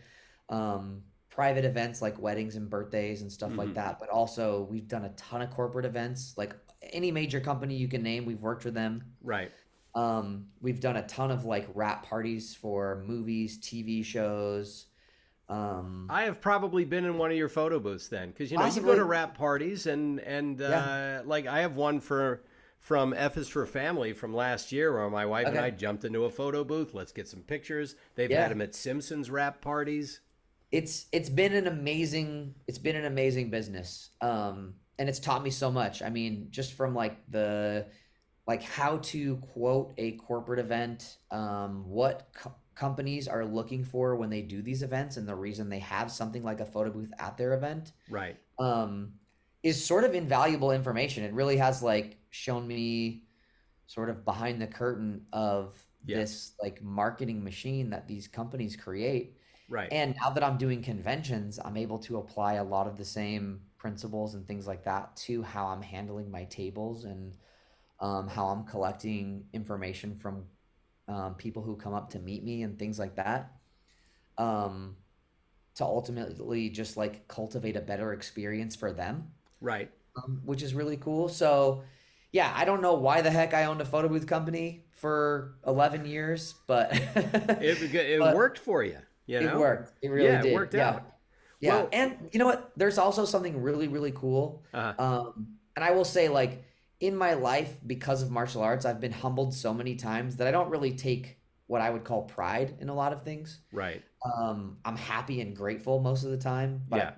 S2: private events like weddings and birthdays and stuff like that, but also we've done a ton of corporate events. Like any major company you can name, we've worked with them.
S1: Right.
S2: We've done a ton of like wrap parties for movies, TV shows.
S1: I have probably been in one of your photo booths then, because you go
S2: Possibly.
S1: to wrap parties and like I have one from F is for Family from last year where my wife and I jumped into a photo booth. Let's get some pictures. They've had them at Simpsons wrap parties.
S2: It's been an amazing business. And it's taught me so much. I mean, just from like how to quote a corporate event, what companies are looking for when they do these events, and the reason they have something like a photo booth at their event,
S1: Right.
S2: is sort of invaluable information. It really has like shown me sort of behind the curtain of this like marketing machine that these companies create.
S1: Right.
S2: And now that I'm doing conventions, I'm able to apply a lot of the same principles and things like that to how I'm handling my tables and how I'm collecting information from people who come up to meet me and things like that, to ultimately just like cultivate a better experience for them.
S1: Right.
S2: Which is really cool. So yeah, I don't know why the heck I owned a photo booth company for 11 years, but
S1: it worked for you.
S2: It worked. It really did.
S1: It worked out.
S2: Yeah.
S1: Well,
S2: And you know what? There's also something really, really cool. And I will say, like, in my life, because of martial arts, I've been humbled so many times that I don't really take what I would call pride in a lot of things.
S1: Right.
S2: I'm happy and grateful most of the time. But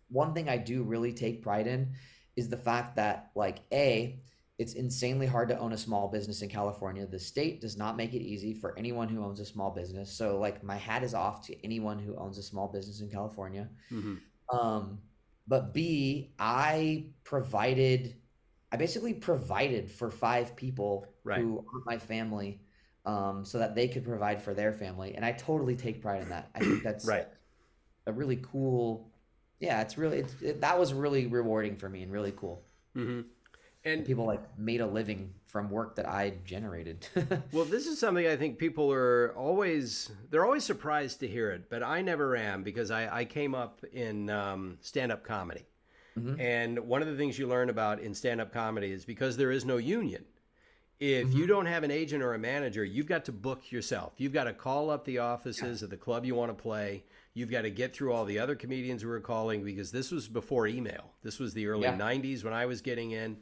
S2: one thing I do really take pride in is the fact that, like, it's insanely hard to own a small business in California. The state does not make it easy for anyone who owns a small business. So, like, my hat is off to anyone who owns a small business in California. But B, I basically provided for 5 people who aren't my family, so that they could provide for their family. And I totally take pride in that. I think that's a really cool. Yeah, that was really rewarding for me and really cool. And people like made a living from work that I generated.
S1: Well, this is something I think people they're always surprised to hear it, but I never am, because I came up in stand-up comedy. And one of the things you learn about in stand-up comedy is because there is no union, if you don't have an agent or a manager, you've got to book yourself. You've got to call up the offices of the club you want to play. You've got to get through all the other comedians who are calling, because this was before email. This was the early 90s when I was getting in.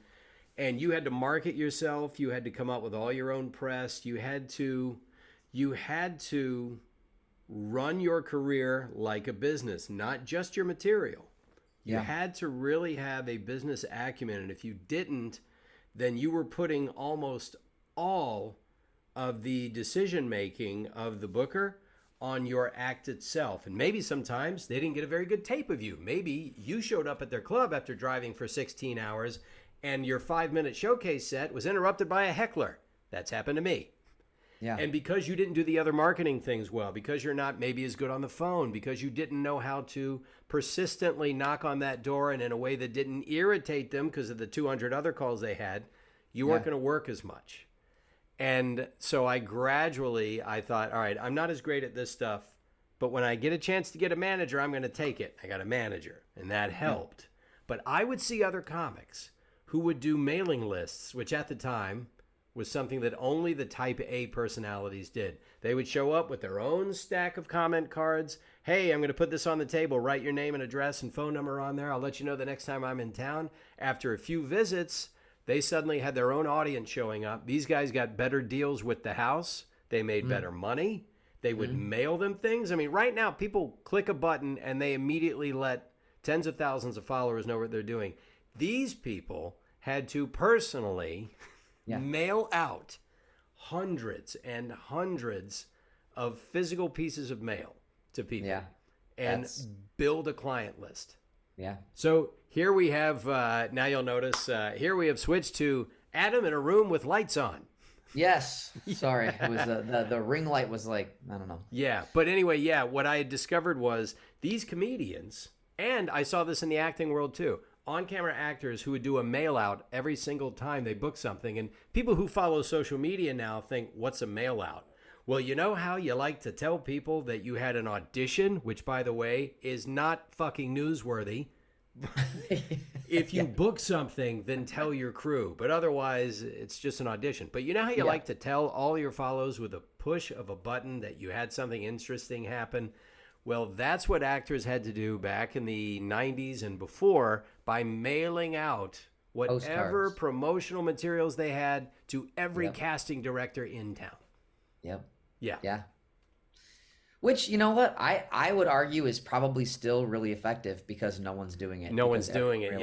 S1: and you had to market yourself. You had to come up with all your own press. You had to run your career like a business, not just your material. You had to really have a business acumen, and if you didn't, then you were putting almost all of the decision making of the booker on your act itself. And maybe sometimes they didn't get a very good tape of you. Maybe you showed up at their club after driving for 16 hours and your 5-minute showcase set was interrupted by a heckler. That's happened to me.
S2: Yeah.
S1: And because you didn't do the other marketing things well, because you're not maybe as good on the phone, because you didn't know how to persistently knock on that door and in a way that didn't irritate them because of the 200 other calls they had, you weren't going to work as much. And so I thought, all right, I'm not as great at this stuff, but when I get a chance to get a manager, I'm going to take it. I got a manager, and that helped. But I would see other comics who would do mailing lists, which at the time was something that only the type A personalities did. They would show up with their own stack of comment cards. Hey, I'm going to put this on the table. Write your name and address and phone number on there. I'll let you know the next time I'm in town. After a few visits, they suddenly had their own audience showing up. These guys got better deals with the house. They made better money. They would mail them things. I mean, right now, people click a button and they immediately let tens of thousands of followers know what they're doing. These people had to personally mail out hundreds and hundreds of physical pieces of mail to people and build a client list. Yeah. So here we have, now you'll notice, here we have switched to Adam in a room with lights on.
S2: Yes. Sorry. It was the ring light was like, I don't know.
S1: Yeah. But anyway, what I had discovered was these comedians, and I saw this in the acting world too, on-camera actors who would do a mail-out every single time they book something. And people who follow social media now think, what's a mail-out? Well, you know how you like to tell people that you had an audition, which, by the way, is not fucking newsworthy. If you book something, then tell your crew. But otherwise, it's just an audition. But you know how you like to tell all your follows with a push of a button that you had something interesting happen? Well, that's what actors had to do back in the 90s and before by mailing out whatever
S2: Postcards.
S1: Promotional materials they had to every casting director in town.
S2: Yep.
S1: Yeah.
S2: Yeah. Which, you know what, I would argue is probably still really effective because no one's doing it.
S1: No one's doing it,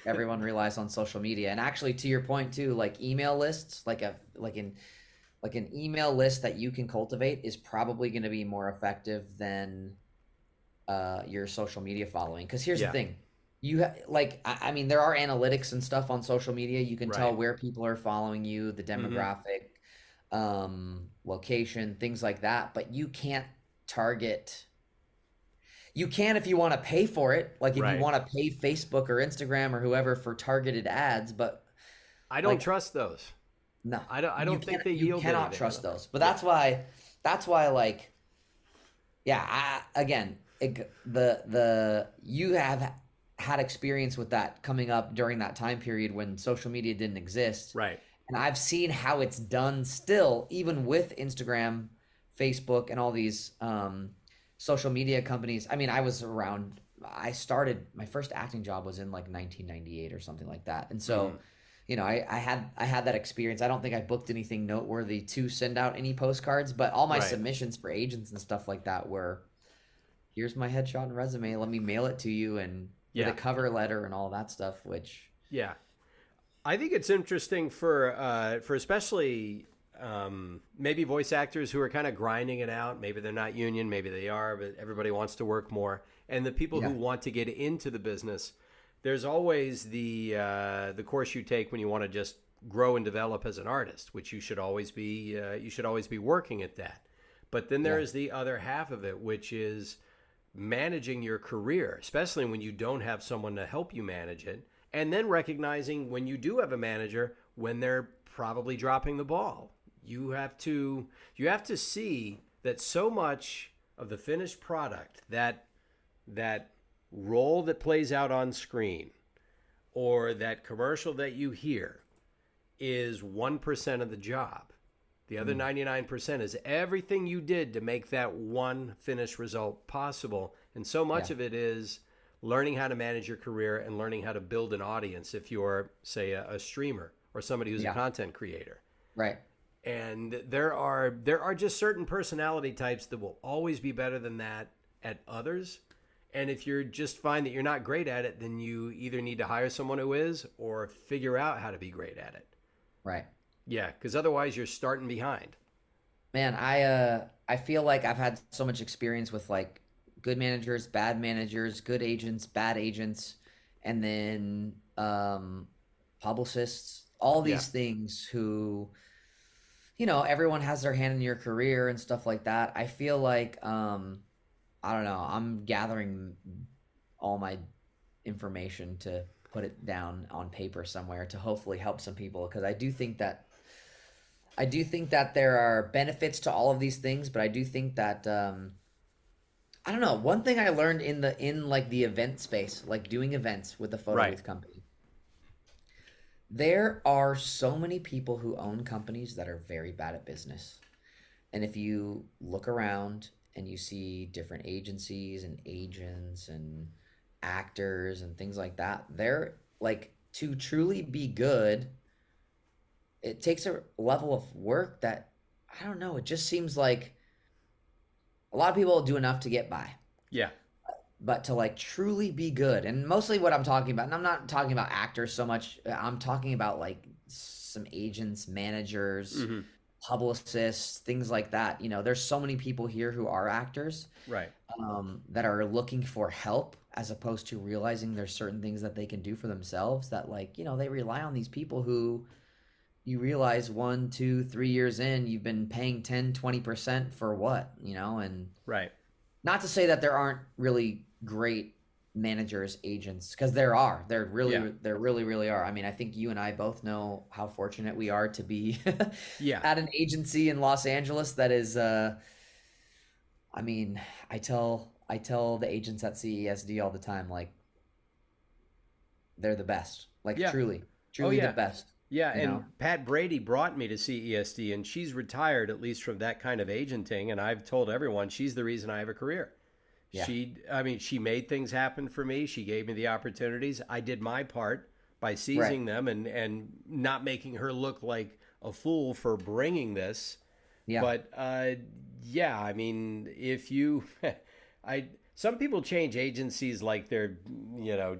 S2: Everyone relies on social media. And actually, to your point too, like email lists, like an email list that you can cultivate is probably going to be more effective than your social media following. Because here's the thing. I mean, there are analytics and stuff on social media. You can tell where people are following you, the demographic, location, things like that. But you can't target. You can if you want to pay for it. Like if you want to pay Facebook or Instagram or whoever for targeted ads. But
S1: I don't trust those.
S2: No,
S1: I don't think they yield.
S2: You cannot trust those. But that's why like, you have had experience with that coming up during that time period when social media didn't exist. Right. And I've seen how it's done still, even with Instagram, Facebook, and all these social media companies. I mean, I started, my first acting job was in like 1998 or something like that. And so, you know, I had that experience. I don't think I booked anything noteworthy to send out any postcards, but all my submissions for agents and stuff like that were, here's my headshot and resume. Let me mail it to you, and with a cover letter and all that stuff, which. Yeah.
S1: I think it's interesting for especially maybe voice actors who are kind of grinding it out. Maybe they're not union, maybe they are, but everybody wants to work more. And the people who want to get into the business, there's always the course you take when you want to just grow and develop as an artist, which you should always be working at that. But then there is the other half of it, which is managing your career, especially when you don't have someone to help you manage it. And then recognizing when you do have a manager, when they're probably dropping the ball. You have to see that so much of the finished product, that role that plays out on screen or that commercial that you hear is 1% of the job. The other 99% is everything you did to make that one finished result possible. And so much of it is learning how to manage your career and learning how to build an audience if you're, say, a streamer or somebody who's a content creator.
S2: Right.
S1: And there are just certain personality types that will always be better than that at others. And if you're just find that you're not great at it, then you either need to hire someone who is or figure out how to be great at it.
S2: Right.
S1: Yeah, because otherwise you're starting behind.
S2: Man, I feel like I've had so much experience with like good managers, good agents, bad agents, and then publicists, all these things who, everyone has their hand in your career and stuff like that. I feel like I don't know, I'm gathering all my information to put it down on paper somewhere to hopefully help some people, because I do think that there are benefits to all of these things, but I do think that I don't know. One thing I learned in like the event space, like doing events with the photo booth company, there are so many people who own companies that are very bad at business. And if you look around and you see different agencies and agents and actors and things like that, they're like, to truly be good, it takes a level of work that, I don't know, it just seems like a lot of people do enough to get by.
S1: Yeah.
S2: But to like truly be good, and mostly what I'm talking about, and I'm not talking about actors so much, I'm talking about like some agents, managers, publicists, things like that. There's so many people here who are actors,
S1: right,
S2: that are looking for help, as opposed to realizing there's certain things that they can do for themselves, that like, they rely on these people who you realize 1, 2, 3 years in, you've been paying 10-20% for what, and
S1: right.
S2: Not to say that there aren't really great managers, agents, because there really are. I mean, I think you and I both know how fortunate we are to be at an agency in Los Angeles that is, I mean, I tell the agents at CESD all the time, like, they're the best, like truly the best.
S1: Yeah, and Pat Brady brought me to CESD, and she's retired, at least from that kind of agenting, and I've told everyone she's the reason I have a career. Yeah. She made things happen for me. She gave me the opportunities. I did my part by seizing them and not making her look like a fool for bringing this. Yeah. But, I mean, if you... Some people change agencies like they're,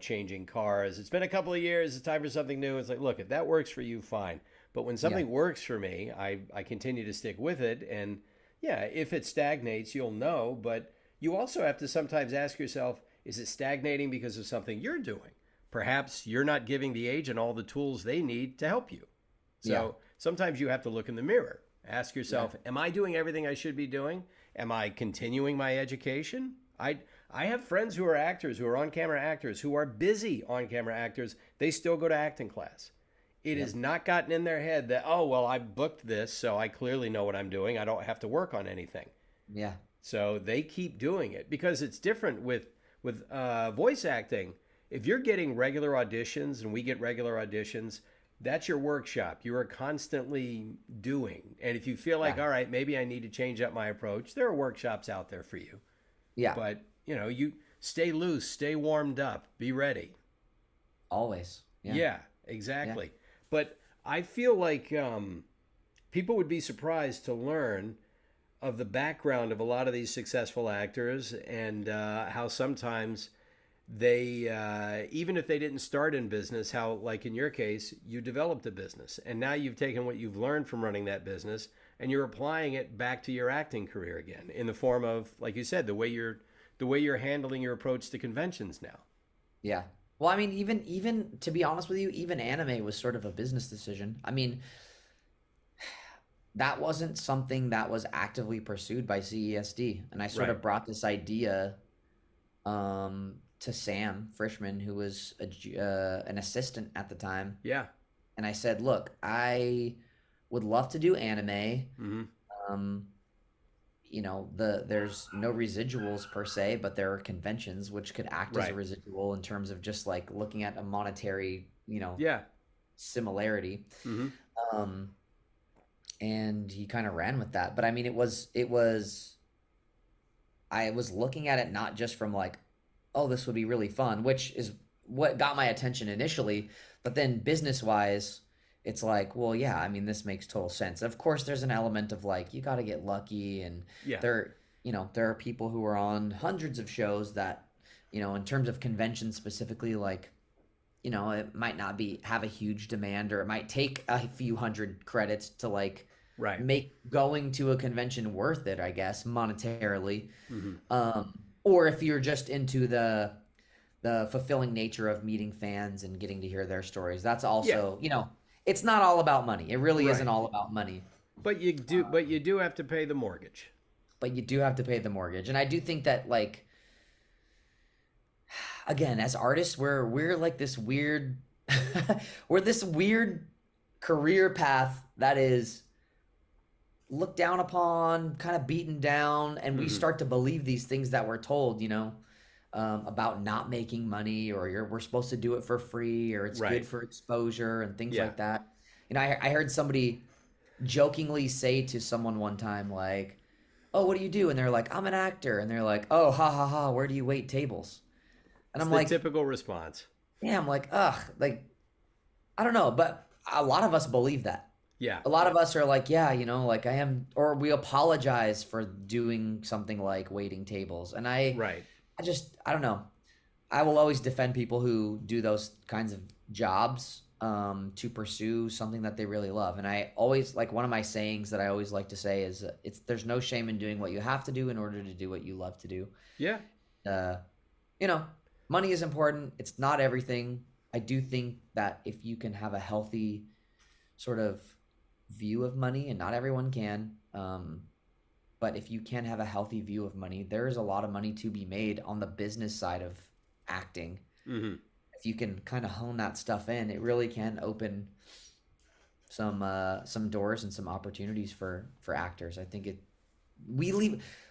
S1: changing cars. It's been a couple of years. It's time for something new. It's like, look, if that works for you, fine. But when something works for me, I continue to stick with it. And if it stagnates, you'll know. But you also have to sometimes ask yourself, is it stagnating because of something you're doing? Perhaps you're not giving the agent all the tools they need to help you. So sometimes you have to look in the mirror. Ask yourself, am I doing everything I should be doing? Am I continuing my education? I have friends who are actors, who are on-camera actors, who are busy on-camera actors. They still go to acting class. It has not gotten in their head that, oh, well, I booked this, so I clearly know what I'm doing. I don't have to work on anything. Yeah. So they keep doing it because it's different with voice acting. If you're getting regular auditions, and we get regular auditions, that's your workshop. You are constantly doing. And if you feel like, all right, maybe I need to change up my approach, there are workshops out there for you. Yeah. But, you stay loose, stay warmed up, be ready.
S2: Always.
S1: Yeah, exactly. Yeah. But I feel like people would be surprised to learn of the background of a lot of these successful actors and how sometimes they, even if they didn't start in business, how, like in your case, you developed a business. And now you've taken what you've learned from running that business and you're applying it back to your acting career again in the form of, like you said, the way you're handling your approach to conventions now.
S2: Yeah. Well, I mean, even to be honest with you, even anime was sort of a business decision. I mean, that wasn't something that was actively pursued by CESD. And I sort of brought this idea to Sam Frischman, who was an assistant at the time. Yeah. And I said, look, I would love to do anime. Mm-hmm. There's no residuals per se, but there are conventions which could act as a residual in terms of just like looking at a monetary, similarity. Mm-hmm. And he kind of ran with that. But I mean, I was looking at it not just from like, oh, this would be really fun, which is what got my attention initially. But then business wise, it's like, well, yeah, I mean, this makes total sense. Of course, there's an element of like, you got to get lucky. And
S1: Yeah.
S2: there are people who are on hundreds of shows that, in terms of conventions specifically, like, it might not have a huge demand, or it might take a few hundred credits to like
S1: Right.
S2: make going to a convention worth it, I guess, monetarily.
S1: Mm-hmm.
S2: Or if you're just into the fulfilling nature of meeting fans and getting to hear their stories, that's also, it's not all about money. It really isn't
S1: Right.
S2: all about money.
S1: But you do have to pay the mortgage.
S2: But you do have to pay the mortgage. And I do think that, like, again, as artists, we're like this weird we're this weird career path that is looked down upon, kind of beaten down, and we start to believe these things that we're told, about not making money, or we're supposed to do it for free, or it's
S1: Right.
S2: good for exposure and things
S1: Yeah.
S2: like that. I heard somebody jokingly say to someone one time, like, oh, what do you do? And they're like, I'm an actor. And they're like, oh, ha ha ha, where do you wait tables? And
S1: It's
S2: I'm
S1: the
S2: like,
S1: typical response.
S2: yeah, I'm like, ugh, like, I don't know, but a lot of us believe that.
S1: Yeah.
S2: A lot of us are like, yeah, like I am, or we apologize for doing something like waiting tables. And
S1: Right.
S2: I don't know. I will always defend people who do those kinds of jobs to pursue something that they really love. And I always, like, one of my sayings that I always like to say is, there's no shame in doing what you have to do in order to do what you love to do.
S1: Yeah.
S2: Money is important. It's not everything. I do think that if you can have a healthy sort of view of money, and not everyone can, but if you can have a healthy view of money, there is a lot of money to be made on the business side of acting.
S1: Mm-hmm.
S2: If you can kind of hone that stuff in, it really can open some doors and some opportunities for actors. I think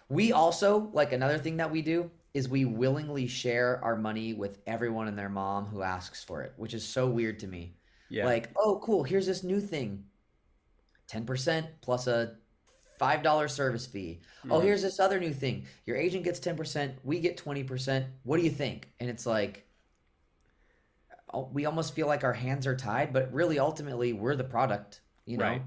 S2: we also, like, another thing that we do is we willingly share our money with everyone and their mom who asks for it, which is so weird to me.
S1: Yeah.
S2: Like, oh, cool, here's this new thing. 10% plus a $5 service fee. Oh, here's this other new thing. Your agent gets 10%, we get 20%. What do you think? And it's like, we almost feel like our hands are tied, but really ultimately we're the product,
S1: Right.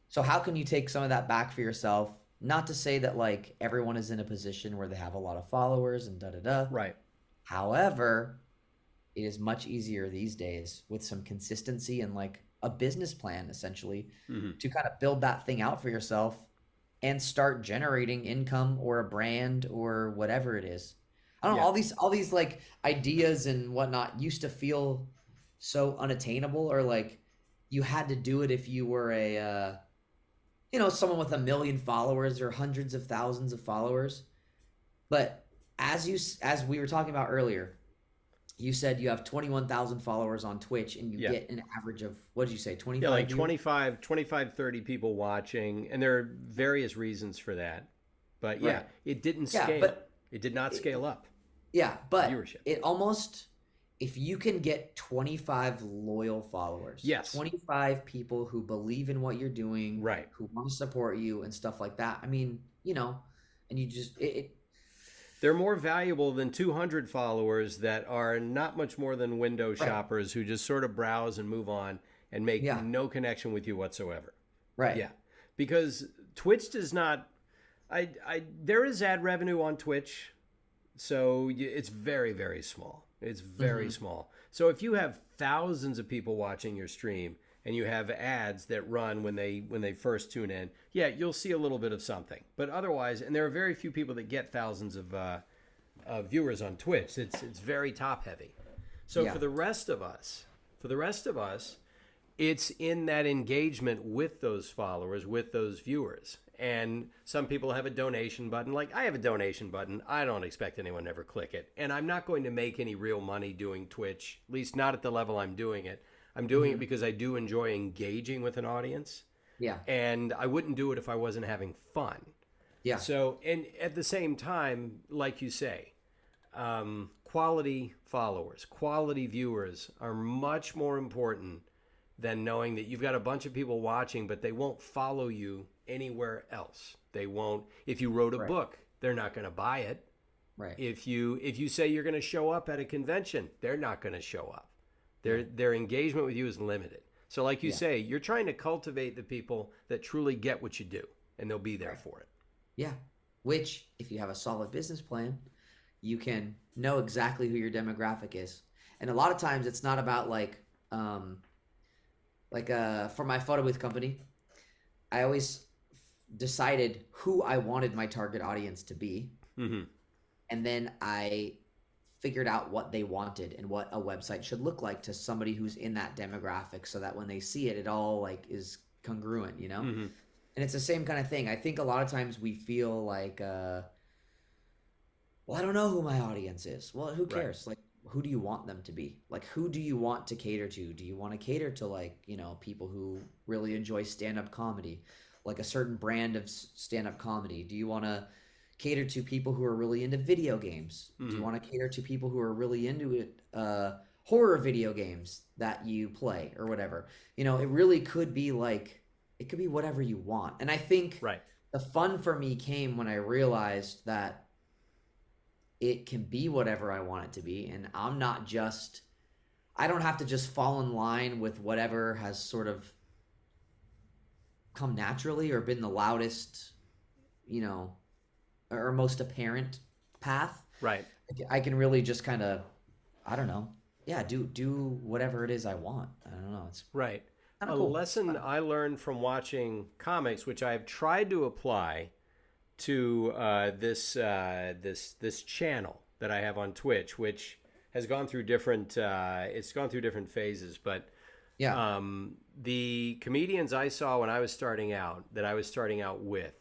S2: So how can you take some of that back for yourself? Not to say that, like, everyone is in a position where they have a lot of followers and da-da-da.
S1: Right.
S2: However, it is much easier these days with some consistency and, like, a business plan, essentially, to kind of build that thing out for yourself and start generating income or a brand or whatever it is. I don't know, all these like ideas and whatnot used to feel so unattainable, or like you had to do it if you were a someone with 1 million followers or hundreds of thousands of followers. But as we were talking about earlier, you said you have 21,000 followers on Twitch, and you get an average of, what did you say, 25?
S1: Yeah, like 25, 30 people watching, and there are various reasons for that. But yeah,
S2: Right.
S1: it didn't
S2: Yeah,
S1: scale.
S2: but
S1: It did not scale up.
S2: Yeah, but
S1: Viewership.
S2: it almost, if you can get 25 loyal followers,
S1: Yes.
S2: 25 people who believe in what you're doing,
S1: Right.
S2: who want to support you and stuff like that. I mean, and you just
S1: They're more valuable than 200 followers that are not much more than window shoppers who just sort of browse and move on and make no connection with you whatsoever.
S2: right.
S1: Yeah, because Twitch does not. There is ad revenue on Twitch, so it's very, very small. It's very small. So if you have thousands of people watching your stream and you have ads that run when they first tune in, yeah, you'll see a little bit of something. But otherwise, and there are very few people that get thousands of viewers on Twitch. It's very top heavy. So for the rest of us, it's in that engagement with those followers, with those viewers. And some people have a donation button. Like, I have a donation button. I don't expect anyone to ever click it. And I'm not going to make any real money doing Twitch, at least not at the level I'm doing it. I'm doing it because I do enjoy engaging with an audience.
S2: Yeah.
S1: And I wouldn't do it if I wasn't having fun.
S2: Yeah.
S1: So, and at the same time, like you say, quality followers, quality viewers are much more important than knowing that you've got a bunch of people watching, but they won't follow you anywhere else. They won't. If you wrote a book, they're not going to buy it.
S2: Right.
S1: If you say you're going to show up at a convention, they're not going to show up. Their engagement with you is limited. So like you say, you're trying to cultivate the people that truly get what you do, and they'll be there for it.
S2: Yeah. Which, if you have a solid business plan, you can know exactly who your demographic is. And a lot of times it's not about for my photo booth company, I always decided who I wanted my target audience to be.
S1: Mm-hmm.
S2: And then I figured out what they wanted and what a website should look like to somebody who's in that demographic, so that when they see it, it all like is congruent, you know?
S1: Mm-hmm.
S2: And it's the same kind of thing. I think a lot of times we feel like, well, I don't know who my audience is. Well, who cares? Right. Like, who do you want them to be? Like, who do you want to cater to? Do you want to cater to, like, you know, people who really enjoy stand-up comedy, like a certain brand of stand-up comedy? Do you want to cater to people who are really into video games? Mm-hmm. Do you want to cater to people who are really into it, horror video games that you play or whatever? You know, it really could be like, it could be whatever you want. And I think the fun for me came when I realized that it can be whatever I want it to be. And I don't have to just fall in line with whatever has sort of come naturally or been the loudest, you know, or most apparent path.
S1: Right.
S2: I can really just kind of, I don't know. Yeah. Do whatever it is I want. I don't know. It's
S1: right. A lesson I learned from watching comics, which I've tried to apply to this channel that I have on Twitch, which has gone through different phases. But the comedians I saw when I was starting out, that I was starting out with,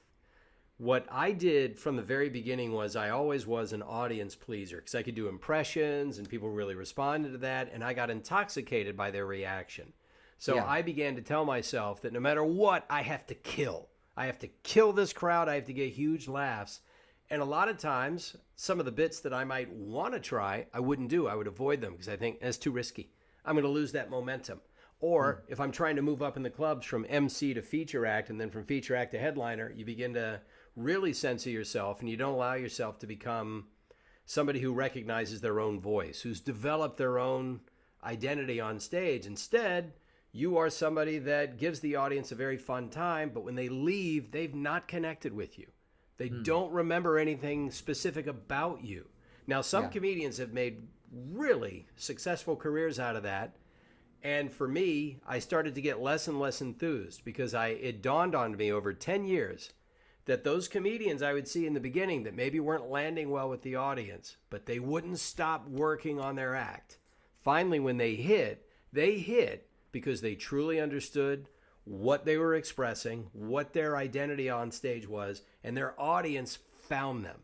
S1: what I did from the very beginning was I always was an audience pleaser, because I could do impressions and people really responded to that, and I got intoxicated by their reaction. So I began to tell myself that no matter what, I have to kill. I have to kill this crowd. I have to get huge laughs. And a lot of times, some of the bits that I might want to try, I wouldn't do. I would avoid them because I think it's too risky. I'm going to lose that momentum. Or if I'm trying to move up in the clubs from MC to feature act, and then from feature act to headliner, you begin to really censor yourself, and you don't allow yourself to become somebody who recognizes their own voice, who's developed their own identity on stage. Instead, you are somebody that gives the audience a very fun time, but when they leave, they've not connected with you. They don't remember anything specific about you. Now, some comedians have made really successful careers out of that. And for me, I started to get less and less enthused because it dawned on me over 10 years that those comedians I would see in the beginning that maybe weren't landing well with the audience, but they wouldn't stop working on their act. Finally, when they hit because they truly understood what they were expressing, what their identity on stage was, and their audience found them.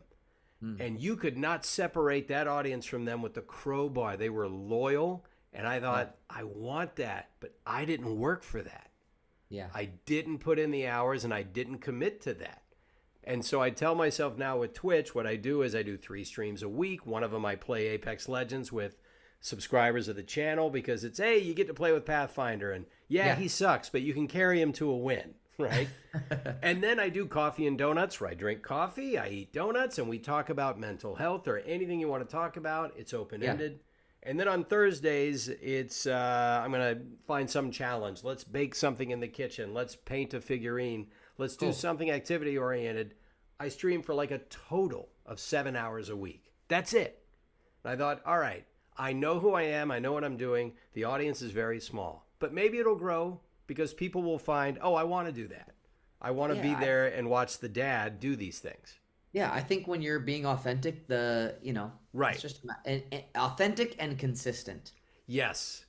S1: And you could not separate that audience from them with the crowbar. They were loyal, and I thought, I want that, but I didn't work for that.
S2: Yeah.
S1: I didn't put in the hours, and I didn't commit to that. And so I tell myself now with Twitch, what I do is I do 3 streams a week. One of them I play Apex Legends with subscribers of the channel because it's, hey, you get to play with Pathfinder, and he sucks, but you can carry him to a win, right? And then I do coffee and donuts, where I drink coffee, I eat donuts, and we talk about mental health or anything you want to talk about. It's open-ended. And then on Thursdays, it's I'm going to find some challenge. Let's bake something in the kitchen. Let's paint a figurine. Let's do something activity-oriented. I stream for like a total of 7 hours a week. That's it. And I thought, all right, I know who I am. I know what I'm doing. The audience is very small. But maybe it'll grow because people will find, oh, I want to do that. I want to be there and watch the dad do these things.
S2: Yeah, I think when you're being authentic, it's just authentic and consistent.
S1: Yes,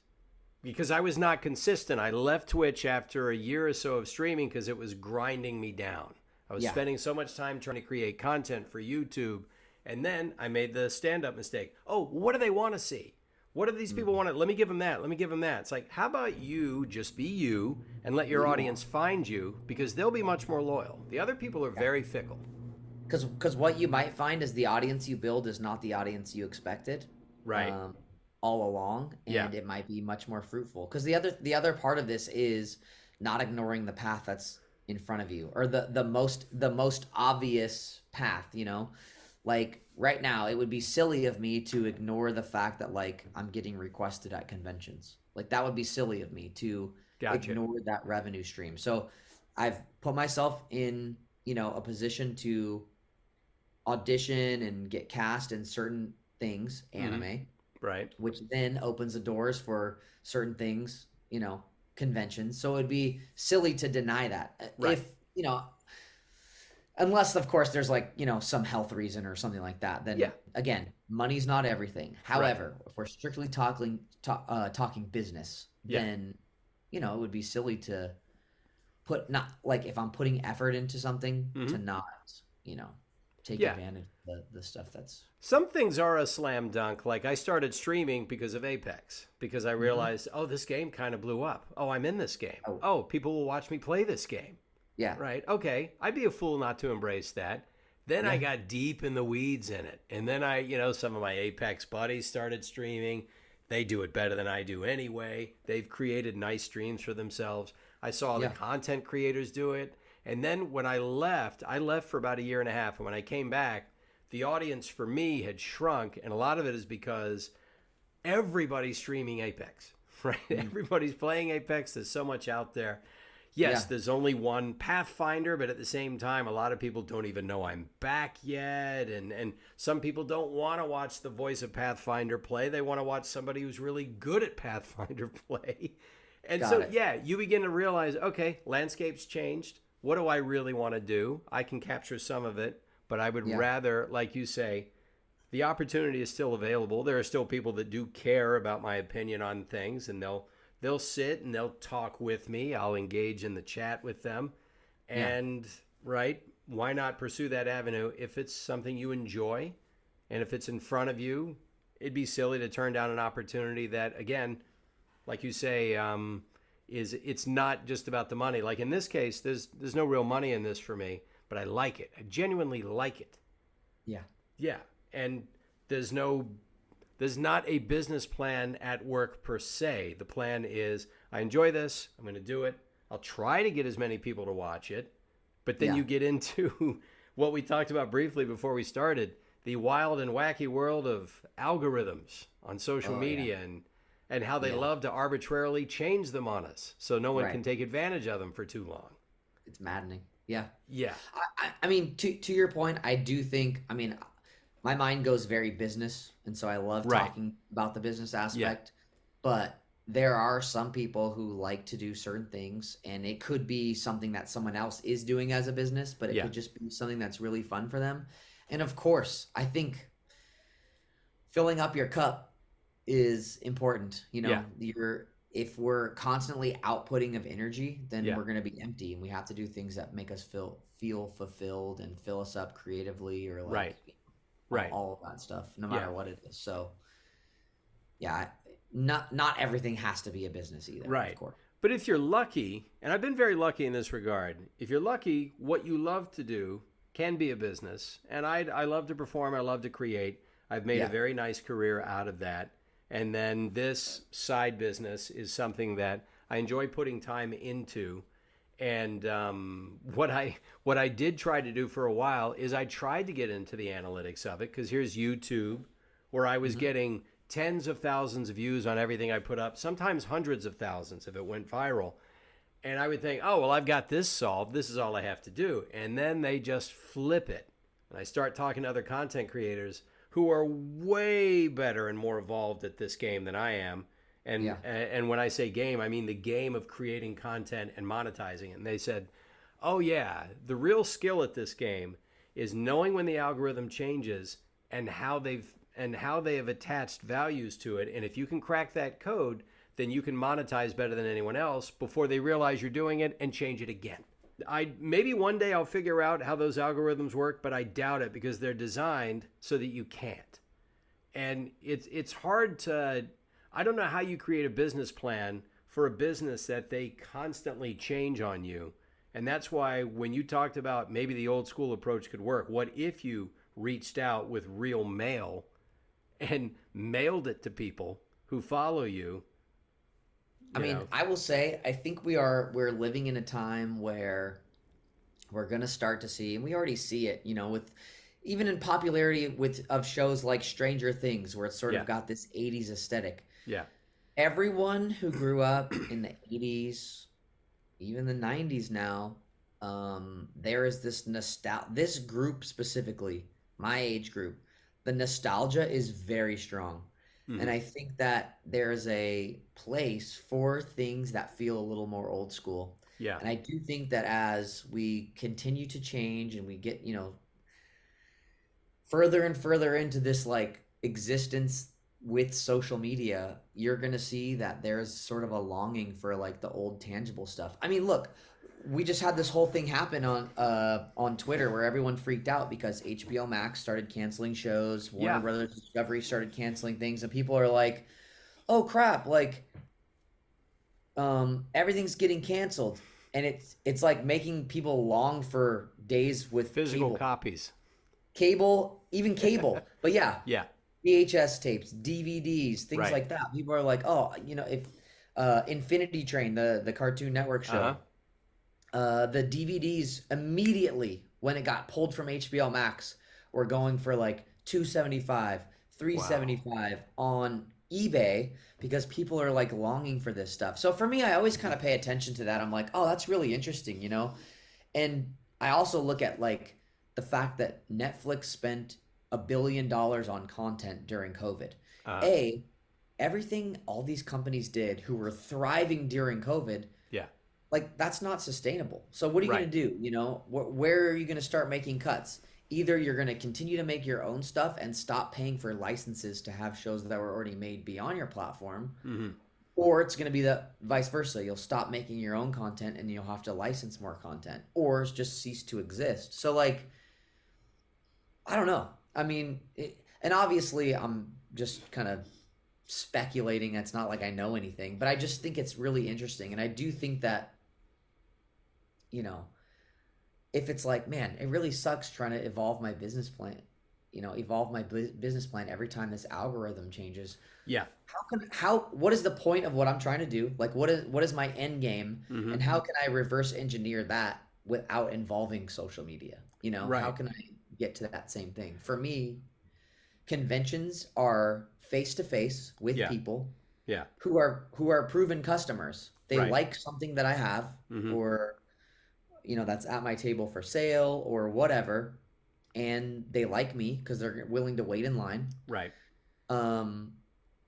S1: because I was not consistent. I left Twitch after a year or so of streaming because it was grinding me down. I was spending so much time trying to create content for YouTube, and then I made the stand-up mistake. Oh, what do they want to see? What do these people want to? Let me give them that. Let me give them that. It's like, how about you just be you and let your audience find you, because they'll be much more loyal. The other people are very fickle.
S2: Because what you might find is the audience you build is not the audience you expected,
S1: right?
S2: All along, and it might be much more fruitful. Because the other part of this is not ignoring the path that's in front of you, or the most obvious path. You know, Like right now, it would be silly of me to ignore the fact that like I'm getting requested at conventions. Like that would be silly of me to
S1: Gotcha.
S2: ignore that revenue stream. So I've put myself in, a position to audition and get cast in certain things,
S1: Hmm.
S2: anime,
S1: Right.
S2: which then opens the doors for certain things, conventions. So it'd be silly to deny that.
S1: Right.
S2: If, unless of course there's like, some health reason or something like that,
S1: Yeah.
S2: then again, money's not everything.
S1: Right.
S2: However, if we're strictly talking business,
S1: Yeah.
S2: then, it would be silly to put not like if I'm putting effort into something
S1: Hmm.
S2: to not, you know, take
S1: Yeah.
S2: advantage of the stuff that's
S1: Some things are a slam dunk. Like I started streaming because of Apex, because I
S2: Mhm.
S1: realized, oh, this game kind of blew up. Oh, I'm in this game.
S2: Oh,
S1: Oh, people will watch me play this game.
S2: yeah.
S1: Right. Okay. I'd be a fool not to embrace that. Then I
S2: Yeah.
S1: got deep in the weeds in it. And then some of my Apex buddies started streaming. They do it better than I do anyway. They've created nice streams for themselves. I saw the
S2: Yeah.
S1: content creators do it. And then when I left for about a year and a half. And when I came back, the audience for me had shrunk. And a lot of it is because everybody's streaming Apex, right?
S2: Mhm.
S1: Everybody's playing Apex. There's so much out there. Yes,
S2: Yeah.
S1: there's only one Pathfinder, but at the same time, a lot of people don't even know I'm back yet. And some people don't want to watch the voice of Pathfinder play. They want to watch somebody who's really good at Pathfinder play. And
S2: Got
S1: so,
S2: it.
S1: yeah, you begin to realize, okay, landscape's changed. What do I really want to do? I can capture some of it, but I would
S2: Yeah.
S1: rather, like you say, the opportunity is still available. There are still people that do care about my opinion on things, and they'll sit and they'll talk with me. I'll engage in the chat with them.
S2: Yeah.
S1: And right, why not pursue that avenue if it's something you enjoy and if it's in front of you? It'd be silly to turn down an opportunity that, again, like you say, is it's not just about the money. Like in this case, there's no real money in this for me, but I like it. I genuinely like it.
S2: Yeah.
S1: Yeah, and there's not a business plan at work per se. The plan is I enjoy this, I'm going to do it. I'll try to get as many people to watch it, but then
S2: Yeah.
S1: you get into what we talked about briefly before we started, the wild and wacky world of algorithms on social
S2: Oh yeah.
S1: media and how they
S2: Yeah.
S1: love to arbitrarily change them on us so no one
S2: Right.
S1: can take advantage of them for too long.
S2: It's maddening. Yeah.
S1: Yeah.
S2: I mean, to your point, I do think. I mean, my mind goes very business, and so I love
S1: Right.
S2: talking about the business
S1: Yeah.
S2: aspect. But there are some people who like to do certain things, and it could be something that someone else is doing as a business, but it
S1: Yeah.
S2: could just be something that's really fun for them. And of course, I think filling up your cup is important.
S1: Yeah.
S2: You're if we're constantly outputting of energy, then
S1: Yeah.
S2: we're going to be empty, and we have to do things that make us feel fulfilled and fill us up creatively, or
S1: Right.
S2: like
S1: Right.
S2: all of that stuff, no
S1: Yeah.
S2: matter what it is. So yeah, not everything has to be a business either, of
S1: Right.
S2: course.
S1: But if you're lucky, and I've been very lucky in this regard, if you're lucky, what you love to do can be a business. And I love to perform, I love to create. I've made a
S2: Yeah.
S1: very nice career out of that. And then this side business is something that I enjoy putting time into. And what I did try to do for a while is I tried to get into the analytics of it because here's YouTube, where I was
S2: Hmm.
S1: getting tens of thousands of views on everything I put up, sometimes hundreds of thousands if it went viral. And I would think, oh, well, I've got this solved. This is all I have to do. And then they just flip it. And I start talking to other content creators who are way better and more evolved at this game than I am. And
S2: Yeah.
S1: and when I say game, I mean the game of creating content and monetizing it. And they said, oh, yeah, the real skill at this game is knowing when the algorithm changes and how they have attached values to it. And if you can crack that code, then you can monetize better than anyone else before they realize you're doing it and change it again. I maybe one day I'll figure out how those algorithms work, but I doubt it because they're designed so that you can't. And it's hard to I don't know how you create a business plan for a business that they constantly change on you. And that's why when you talked about maybe the old school approach could work, what if you reached out with real mail and mailed it to people who follow you?
S2: I
S1: You
S2: mean,
S1: know,
S2: I will say, I think we're living in a time where we're gonna start to see, and we already see it, with even in popularity of shows like Stranger Things, where it's sort
S1: Yeah.
S2: of got this 80s aesthetic.
S1: Yeah.
S2: Everyone who grew up in the 80s, even the 90s now, there is this group specifically, my age group, the nostalgia is very strong. And
S1: Hmm.
S2: I think that there's a place for things that feel a little more old school.
S1: Yeah.
S2: And I do think that as we continue to change and we get, further and further into this like existence with social media, you're going to see that there's sort of a longing for like the old tangible stuff. I mean, look, we just had this whole thing happen on Twitter where everyone freaked out because HBO Max started canceling shows, Warner
S1: Yeah.
S2: Brothers Discovery started canceling things, and people are like, "Oh crap, like everything's getting canceled." And it's like making people long for days with
S1: Physical
S2: cable.
S1: copies.
S2: Even cable. But yeah,
S1: Yeah.
S2: VHS tapes, DVDs, things
S1: Right.
S2: like that. People are like, oh, if Infinity Train, the Cartoon Network
S1: Uh-huh.
S2: show, the DVDs immediately when it got pulled from HBO Max were going for like 275,
S1: Wow.
S2: 375 on eBay because people are like longing for this stuff. So for me, I always kind of pay attention to that. I'm like, oh, that's really interesting. And I also look at like the fact that Netflix spent $1 billion on content during COVID.
S1: Uh-huh.
S2: A, everything all these companies did who were thriving during COVID,
S1: Yeah.
S2: like that's not sustainable. So what are you going
S1: Right.
S2: to do? Where are you going to start making cuts? Either you're going to continue to make your own stuff and stop paying for licenses to have shows that were already made beyond your platform,
S1: Hmm.
S2: or it's going to be the vice versa. You'll stop making your own content and you'll have to license more content, or just cease to exist. So, like, I don't know. I mean, and obviously, I'm just kind of speculating. It's not like I know anything, but I just think it's really interesting. And I do think that, you know, if it's like, man, it really sucks trying to evolve my business plan, evolve my business plan every time this algorithm changes.
S1: Yeah.
S2: What is the point of what I'm trying to do? Like, what is my end game,
S1: Hmm.
S2: and how can I reverse engineer that without involving social media? How
S1: Right.
S2: can I get to that same thing? For me, conventions are face to face with
S1: Yeah.
S2: people
S1: Yeah.
S2: who are proven customers. They
S1: Right.
S2: like something that I have,
S1: Hmm.
S2: or that's at my table for sale or whatever, and they like me because they're willing to wait in line.
S1: Right.
S2: Um,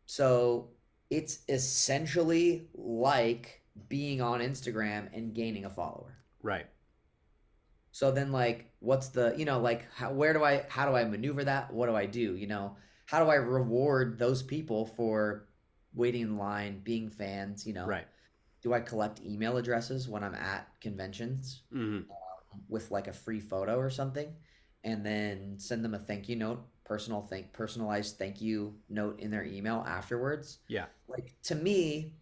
S2: so it's essentially like being on Instagram and gaining a follower.
S1: Right.
S2: So then, like, what's like, how do I maneuver that? What do I do? How do I reward those people for waiting in line, being fans?
S1: Right.
S2: Do I collect email addresses when I'm at conventions
S1: Hmm.
S2: with like a free photo or something, and then send them a thank you note, personalized thank you note in their email afterwards?
S1: Yeah.
S2: Like, to me,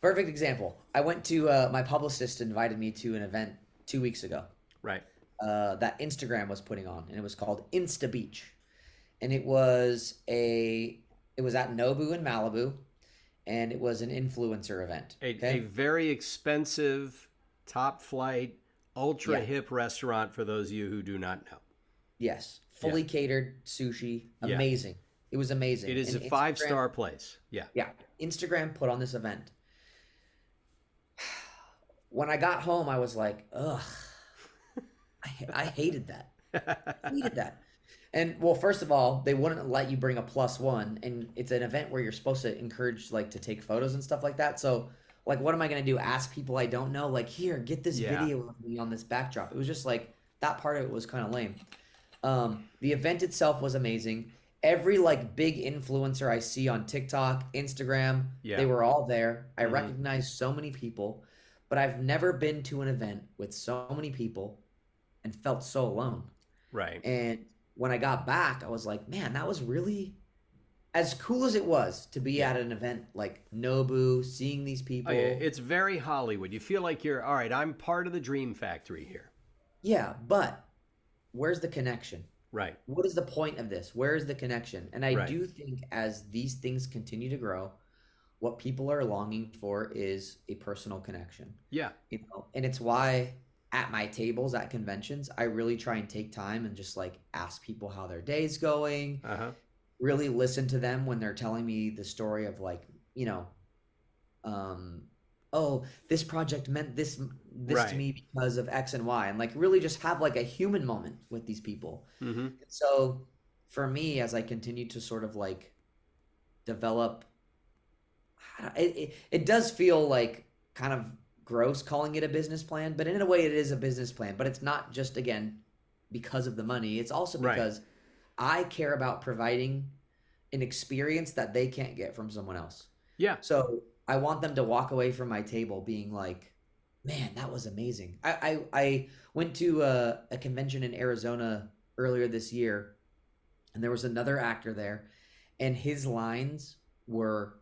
S2: perfect example. I went to my publicist invited me to an event 2 weeks ago
S1: Right.
S2: that Instagram was putting on, and it was called Insta Beach, and it was at Nobu in Malibu, and it was an influencer event.
S1: A
S2: Okay,
S1: very expensive, top flight, ultra
S2: yeah,
S1: hip restaurant for those of you who do not know.
S2: yes,
S1: Yeah.
S2: fully catered sushi,
S1: Yeah.
S2: amazing. It was
S1: It
S2: amazing,
S1: is
S2: and
S1: a
S2: Instagram,
S1: five-star place. Yeah.
S2: yeah, Instagram put on this event. When I got home, I was like, ugh, I hated that. Hated that. And well, first of all, they wouldn't let you bring a plus one, and it's an event where you're supposed to encourage like to take photos and stuff like that. So, like, what am I gonna do? Ask people I don't know, like, here, get this
S1: Yeah.
S2: video of me on this backdrop. It was just like that part of it was kind of lame. The event itself was amazing. Every like big influencer I see on TikTok, Instagram, they
S1: Yeah.
S2: were all there. I
S1: Hmm.
S2: recognize so many people, but I've never been to an event with so many people and felt so alone.
S1: Right.
S2: And when I got back, I was like, man, that was really as cool as it was to be
S1: Yeah.
S2: at an event like Nobu, seeing these
S1: Oh, yeah.
S2: people.
S1: It's very Hollywood. You feel like you're, all right, I'm part of the dream factory here.
S2: Yeah, but where's the connection?
S1: Right.
S2: What is the point of this? Where is the connection? And I
S1: Right.
S2: do think as these things continue to grow, what people are longing for is a personal connection.
S1: Yeah.
S2: And it's why at my tables at conventions, I really try and take time and just like ask people how their day's going, really listen to them when they're telling me the story of like, you know, oh, this project meant this to me because of X and Y, and like really just have like a human moment with these people. So for me, as I continue to sort of like develop, it does feel like kind of gross calling it a business plan, but in a way it is a business plan, but it's not just, again, because of the money. It's also because I care about providing an experience that they can't get from someone else.
S1: Yeah.
S2: So I want them to walk away from my table being like, man, that was amazing. I went to a convention in Arizona earlier this year, and there was another actor there, and his lines were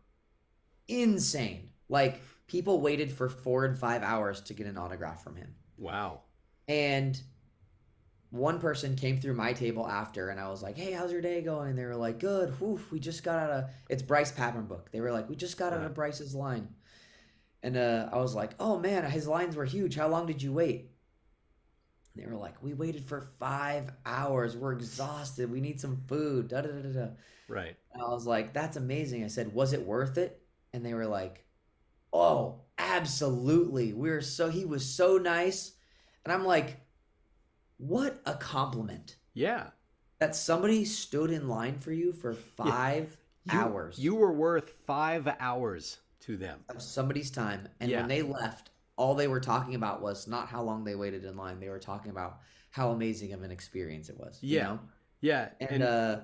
S2: insane. Like, people waited for 4 and 5 hours to get an autograph from him.
S1: Wow.
S2: And one person came through my table after, and I was like, hey, how's your day going? And they were like, good. Woof, we just got out of, it's Bryce Papenbrook. They were like, we just got out of Bryce's line. And I was like, oh man, his lines were huge. How long did you wait? And they were like, we waited for 5 hours. We're exhausted. We need some food. Da, da, da, da, da.
S1: Right.
S2: And I was like, that's amazing. I said, was it worth it? And they were like, oh, absolutely. He was so nice. And I'm like, what a compliment.
S1: Yeah.
S2: That somebody stood in line for you for 5 hours.
S1: You were worth 5 hours to them.
S2: Of somebody's time. And when they left, all they were talking about was not how long they waited in line. They were talking about how amazing of an experience it was.
S1: Yeah.
S2: You know?
S1: Yeah.
S2: And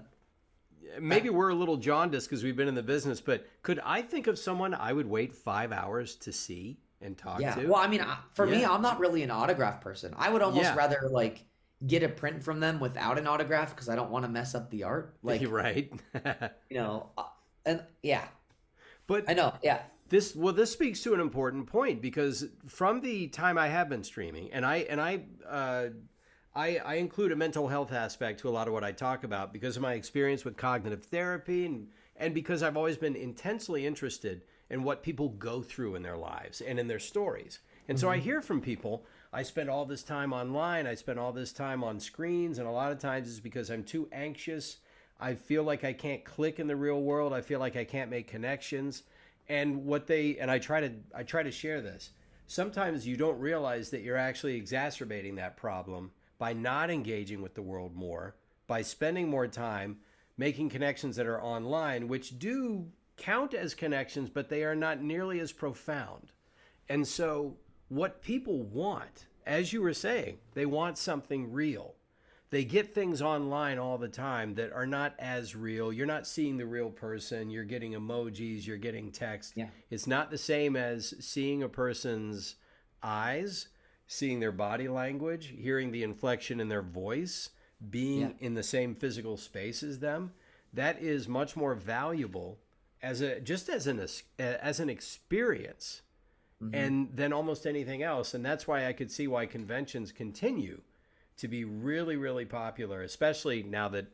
S1: maybe we're a little jaundiced because we've been in the business, but could I think of someone I would wait 5 hours to see and talk to?
S2: Well, I mean, for me, I'm not really an autograph person. I would almost rather like get a print from them without an autograph because I don't want to mess up the art. Like,
S1: right.
S2: You know, and yeah. But I know,
S1: This speaks to an important point because from the time I have been streaming, and I include a mental health aspect to a lot of what I talk about because of my experience with cognitive therapy and because I've always been intensely interested in what people go through in their lives and in their stories. And so I hear from people, I spend all this time online, I spend all this time on screens, and a lot of times it's because I'm too anxious. I feel like I can't click in the real world. I feel like I can't make connections. And I try to share this. Sometimes you don't realize that you're actually exacerbating that problem by not engaging with the world more, by spending more time making connections that are online, which do count as connections, but they are not nearly as profound. And so what people want, as you were saying, they want something real. They get things online all the time that are not as real. You're not seeing the real person. You're getting emojis. You're getting text.
S2: Yeah.
S1: It's not the same as seeing a person's eyes, seeing their body language, hearing the inflection in their voice, being in the same physical space as them. That is much more valuable as an experience, and than almost anything else. And that's why I could see why conventions continue to be really, really popular, especially now that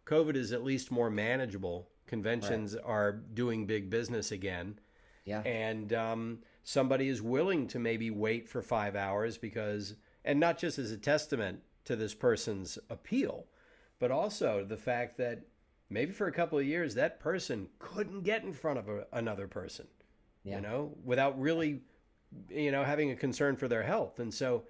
S1: COVID is at least more manageable. Conventions are doing big business again. Yeah. And somebody is willing to maybe wait for 5 hours because, and not just as a testament to this person's appeal, but also the fact that maybe for a couple of years, that person couldn't get in front of another person, you know, without really, you know, having a concern for their health. And so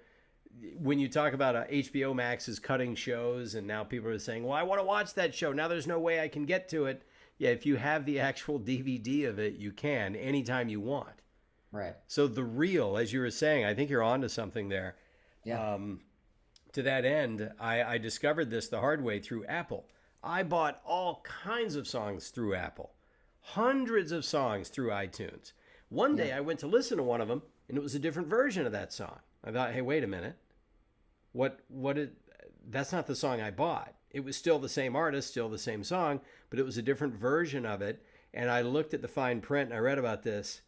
S1: when you talk about HBO Max is cutting shows and now people are saying, well, I want to watch that show. Now there's no way I can get to it. Yeah, if you have the actual DVD of it, you can anytime you want. Right. So the real, as you were saying, I think you're onto something there. Yeah. To that end, I discovered this the hard way through Apple. I bought all kinds of songs through Apple, hundreds of songs through iTunes. One day I went to listen to one of them, and it was a different version of that song. I thought, hey, wait a minute. That's not the song I bought. It was still the same artist, still the same song, but it was a different version of it. And I looked at the fine print and I read about this.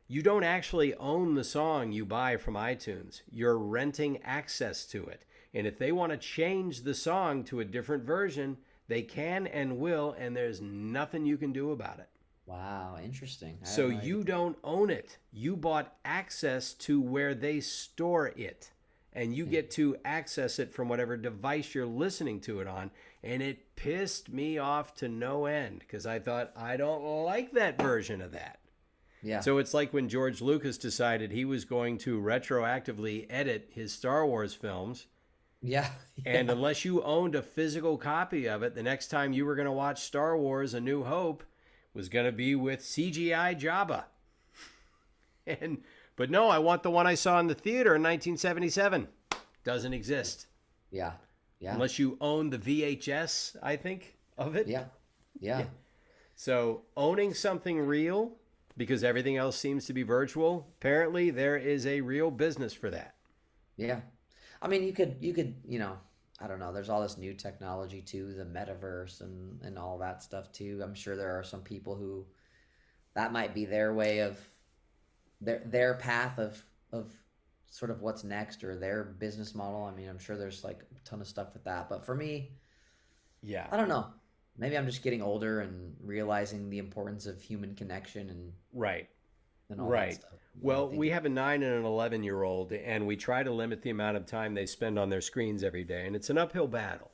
S1: You don't actually own the song you buy from iTunes. You're renting access to it. And if they want to change the song to a different version, they can and will, and there's nothing you can do about it.
S2: Wow, interesting.
S1: So you don't own it. You bought access to where they store it. and you get to access it from whatever device you're listening to it on. And it pissed me off to no end because I thought, I don't like that version of that.
S2: Yeah.
S1: So it's like when George Lucas decided he was going to retroactively edit his Star Wars films.
S2: Yeah.
S1: And unless you owned a physical copy of it, the next time you were going to watch Star Wars A New Hope was going to be with CGI Jabba. But no, I want the one I saw in the theater in 1977. Doesn't exist.
S2: Yeah. Yeah.
S1: Unless you own the VHS, I think, of it.
S2: Yeah. Yeah.
S1: So owning something real, because everything else seems to be virtual, apparently there is a real business for that.
S2: Yeah. I mean, you could, I don't know. There's all this new technology too, the metaverse and all that stuff too. I'm sure there are some people who that might be their way of their path of sort of what's next or their business model. I mean, I'm sure there's like a ton of stuff with that. But for me,
S1: yeah,
S2: I don't know. Maybe I'm just getting older and realizing the importance of human connection and all that stuff.
S1: Well, we have a 9 and an 11-year-old, and we try to limit the amount of time they spend on their screens every day. And it's an uphill battle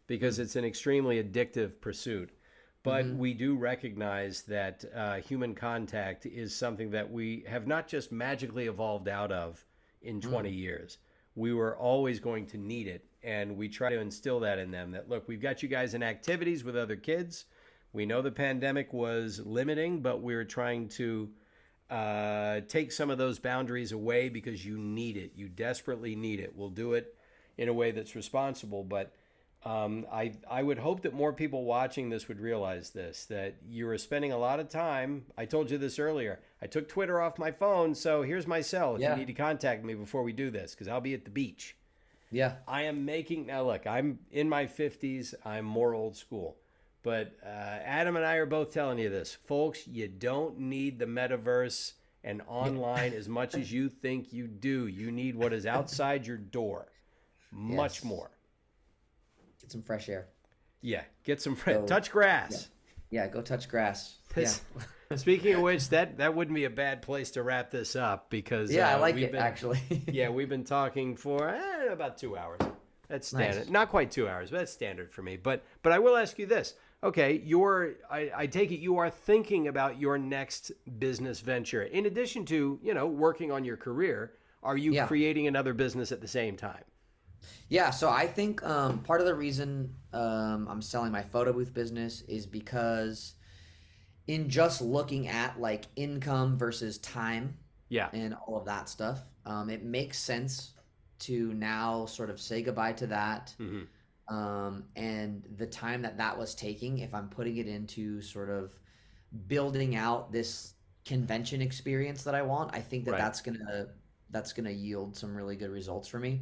S1: because it's an extremely addictive pursuit. But we do recognize that human contact is something that we have not just magically evolved out of in 20 years. We were always going to need it. And we try to instill that in them that, look, we've got you guys in activities with other kids. We know the pandemic was limiting, but we're trying to take some of those boundaries away because you need it. You desperately need it. We'll do it in a way that's responsible. But I would hope that more people watching this would realize this, that you are spending a lot of time. I told you this earlier. I took Twitter off my phone, so here's my cell if you need to contact me before we do this, because I'll be at the beach.
S2: Yeah.
S1: I am now look, I'm in my 50s. I'm more old school. But Adam and I are both telling you this. Folks, you don't need the metaverse and online as much as you think you do. You need what is outside your door. Much more.
S2: Get some fresh air.
S1: Yeah, get some touch grass.
S2: Yeah, go touch grass.
S1: Speaking of which, that wouldn't be a bad place to wrap this up because
S2: I like it actually.
S1: Yeah, we've been talking for about 2 hours. That's standard.
S2: Nice.
S1: Not quite 2 hours, but that's standard for me. But I will ask you this. Okay, I take it you are thinking about your next business venture. In addition to, working on your career, are you creating another business at the same time?
S2: Yeah, so I think part of the reason I'm selling my photo booth business is because in just looking at like income versus time and all of that stuff, it makes sense to now sort of say goodbye to that. And the time that was taking, if I'm putting it into sort of building out this convention experience that I want, I think that's gonna yield some really good results for me.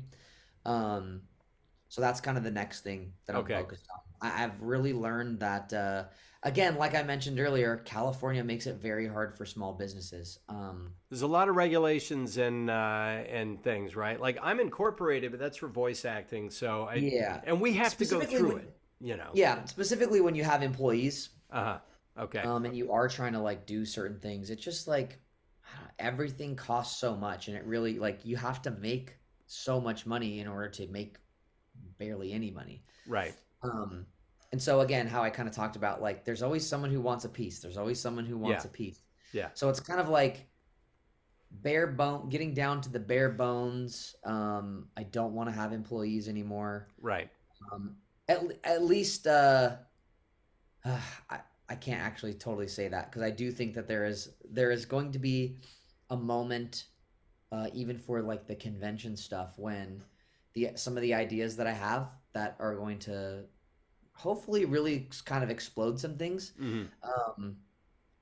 S2: So that's kind of the next thing that I'm focused on. I've really learned that, again, like I mentioned earlier, California makes it very hard for small businesses.
S1: There's a lot of regulations and things, right? Like I'm incorporated, but that's for voice acting. So and we have to go through it,
S2: Yeah, specifically when you have employees.
S1: Okay.
S2: And you are trying to like do certain things. It's just like everything costs so much, and it really like you have to make so much money in order to make barely any money.
S1: Right.
S2: And so again, how I kind of talked about, like, there's always someone who wants a piece. There's always someone who wants a piece.
S1: Yeah.
S2: So it's kind of like getting down to the bare bones. I don't want to have employees anymore.
S1: Right.
S2: At least, I can't actually totally say that because I do think that there is going to be a moment, even for like the convention stuff, when some of the ideas that I have that are going to hopefully really kind of explode some things,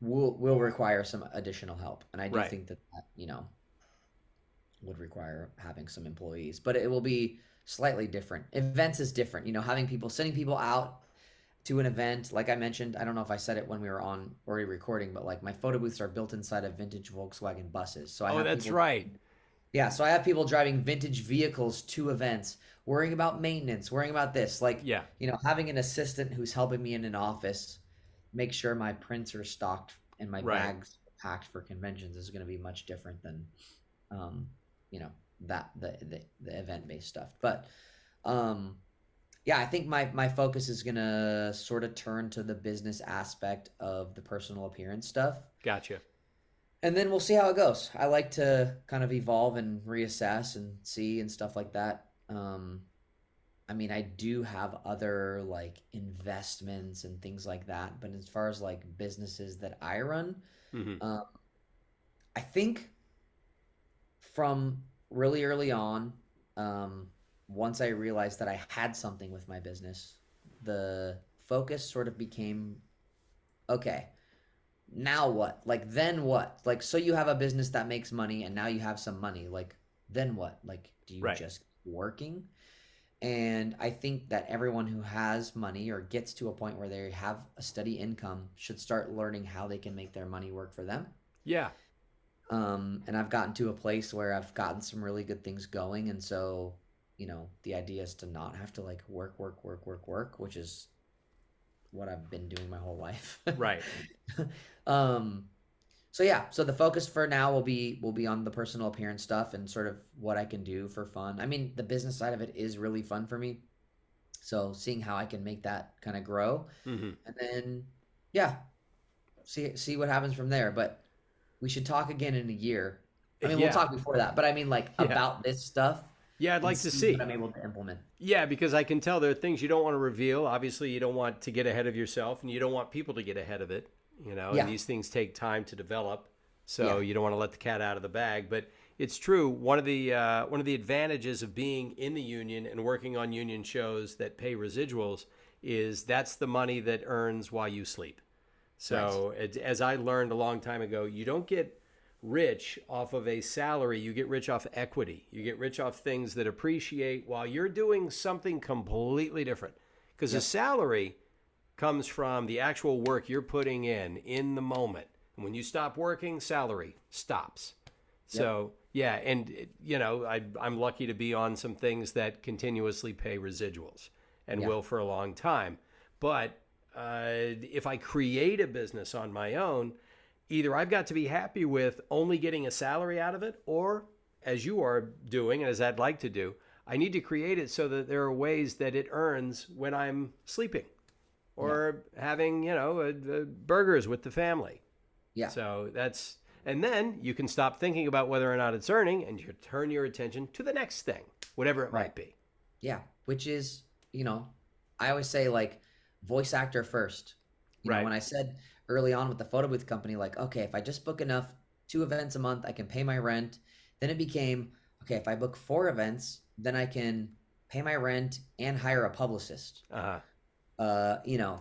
S2: will require some additional help, and I do think that would require having some employees, but it will be slightly different. Events is different, sending people out to an event. Like I mentioned, I don't know if I said it when we were already recording, but like my photo booths are built inside of vintage Volkswagen buses. So
S1: that's right.
S2: Yeah, so I have people driving vintage vehicles to events, worrying about maintenance, worrying about this. Like, having an assistant who's helping me in an office make sure my prints are stocked and my bags packed for conventions is going to be much different than, that the event based stuff. But yeah, I think my focus is gonna sort of turn to the business aspect of the personal appearance stuff.
S1: Gotcha.
S2: And then we'll see how it goes. I like to kind of evolve and reassess and see and stuff like that. I mean, I do have other like investments and things like that, but as far as like businesses that I run,
S1: Hmm.
S2: I think from really early on, once I realized that I had something with my business, the focus sort of became, okay, now what? Like, then what? Like, so you have a business that makes money and now you have some money. Like, then what? Like, do you
S1: Right.
S2: just keep working? And I think that everyone who has money or gets to a point where they have a steady income should start learning how they can make their money work for them.
S1: Yeah.
S2: And I've gotten to a place where I've gotten some really good things going. And so, the idea is to not have to like work, which is what I've been doing my whole life.
S1: Right.
S2: Um, so yeah, so the focus for now will be on the personal appearance stuff and sort of what I can do for fun. I mean, the business side of it is really fun for me. So seeing how I can make that kind of grow,
S1: Hmm.
S2: and then yeah, see what happens from there. But we should talk again in a year. I mean, we'll
S1: Yeah.
S2: talk before that, but I mean like
S1: Yeah.
S2: about this stuff
S1: Yeah. I'd
S2: and
S1: like to
S2: see what
S1: see.
S2: I'm able to implement.
S1: Yeah, because I can tell there are things you don't want to reveal. Obviously, you don't want to get ahead of yourself, and you don't want people to get ahead of it. And
S2: Yeah,
S1: these things take time to develop, so
S2: yeah,
S1: you don't want to let the cat out of the bag. But it's true. One of the advantages of being in the union and working on union shows that pay residuals is that's the money that earns while you sleep.
S2: right.
S1: So as I learned a long time ago, you don't get rich off of a salary. You get rich off equity. You get rich off things that appreciate while you're doing something completely different. Because a
S2: Yep,
S1: salary comes from the actual work you're putting in the moment. And when you stop working, salary stops.
S2: yep,
S1: So, yeah, and I'm lucky to be on some things that continuously pay residuals and
S2: yeah,
S1: will for a long time. But if I create a business on my own, either I've got to be happy with only getting a salary out of it, or as you are doing, and as I'd like to do, I need to create it so that there are ways that it earns when I'm sleeping
S2: yeah,
S1: or having, burgers with the family.
S2: yeah,
S1: So and then you can stop thinking about whether or not it's earning and you turn your attention to the next thing, whatever it
S2: right.
S1: might be.
S2: Yeah, which is, I always say like voice actor first.
S1: Right.
S2: When I said early on with the photo booth company, like, okay, if I just book enough, 2 events a month, I can pay my rent. Then it became, okay, if I book 4 events, then I can pay my rent and hire a publicist.
S1: Uh-huh.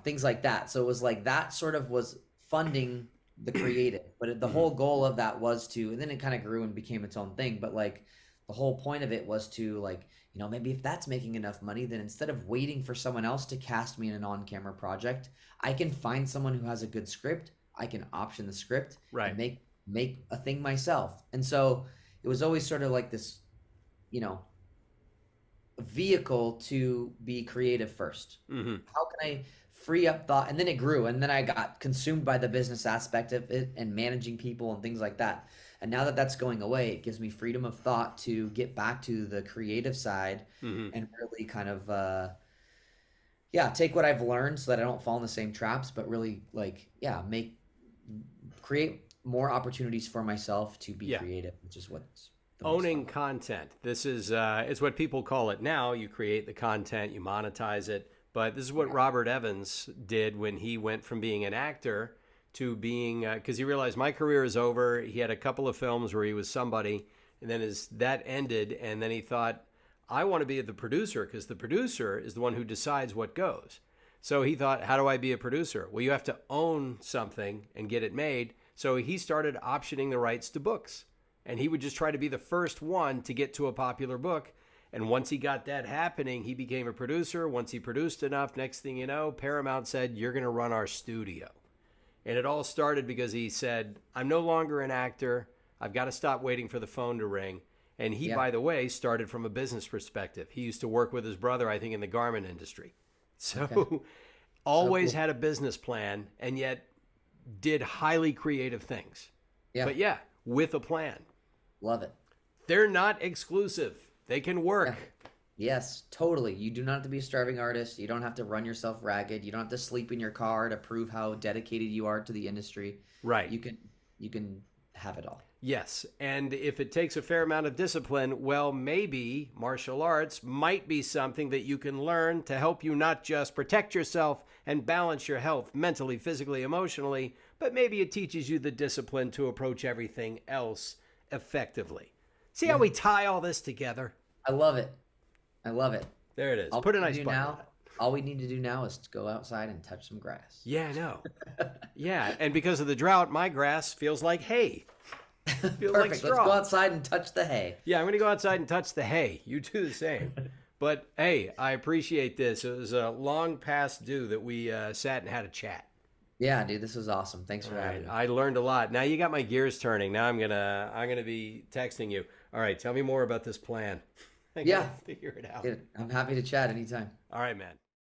S2: Things like that. So it was like that sort of was funding the creative, but the
S1: Hmm.
S2: whole goal of that was to, and then it kind of grew and became its own thing. But like the whole point of it was to like, maybe if that's making enough money, then instead of waiting for someone else to cast me in an on-camera project, I can find someone who has a good script. I can option the script and
S1: Right.
S2: make a thing myself. And so it was always sort of like this, you know, vehicle to be creative first.
S1: Hmm.
S2: How can I free up thought? And then it grew, and then I got consumed by the business aspect of it and managing people and things like that. And now that that's going away, it gives me freedom of thought to get back to the creative side
S1: Hmm.
S2: and really kind of take what I've learned so that I don't fall in the same traps, but really like create more opportunities for myself to be
S1: Yeah.
S2: creative, which is what's the most
S1: Owning
S2: fun.
S1: content. This is it's what people call it now. You create the content, you monetize it. But this is what
S2: Yeah.
S1: Robert Evans did when he went from being an actor to being because he realized my career is over. He had a couple of films where he was somebody, and then as that ended, and then he thought, I want to be the producer because the producer is the one who decides what goes. So he thought, how do I be a producer? Well, you have to own something and get it made. So he started optioning the rights to books. And he would just try to be the first one to get to a popular book. And once he got that happening, he became a producer. Once he produced enough, next thing you know, Paramount said, you're going to run our studio. And it all started because he said, I'm no longer an actor. I've got to stop waiting for the phone to ring. And he,
S2: Yeah.
S1: by the way, started from a business perspective. He used to work with his brother, I think, in the garment industry. So
S2: Okay. So
S1: always
S2: cool.
S1: had a business plan and yet did highly creative things.
S2: Yeah.
S1: But yeah, with a plan.
S2: Love it.
S1: They're not exclusive. They can work.
S2: Yeah. Yes, totally. You do not have to be a starving artist. You don't have to run yourself ragged. You don't have to sleep in your car to prove how dedicated you are to the industry.
S1: Right.
S2: You can have it all.
S1: Yes, and if it takes a fair amount of discipline, well, maybe martial arts might be something that you can learn to help you not just protect yourself and balance your health mentally, physically, emotionally, but maybe it teaches you the discipline to approach everything else effectively. See how we tie all this together?
S2: I love it. I love it.
S1: There it is. Put a nice button on it.
S2: All we need to do now is to go outside and touch some grass.
S1: Yeah, I know. Yeah, and because of the drought, my grass feels like hay. Feels like straw.
S2: Let's go outside and touch the hay.
S1: Yeah, I'm going to go outside and touch the hay. You do the same. But, hey, I appreciate this. It was a long past due that we sat and had a chat.
S2: Yeah, dude, this was awesome. Thanks for having me.
S1: I learned a lot. Now you got my gears turning. Now I'm gonna be texting you. All right, tell me more about this plan. I gotta figure it out.
S2: I'm happy to chat anytime.
S1: All right, man.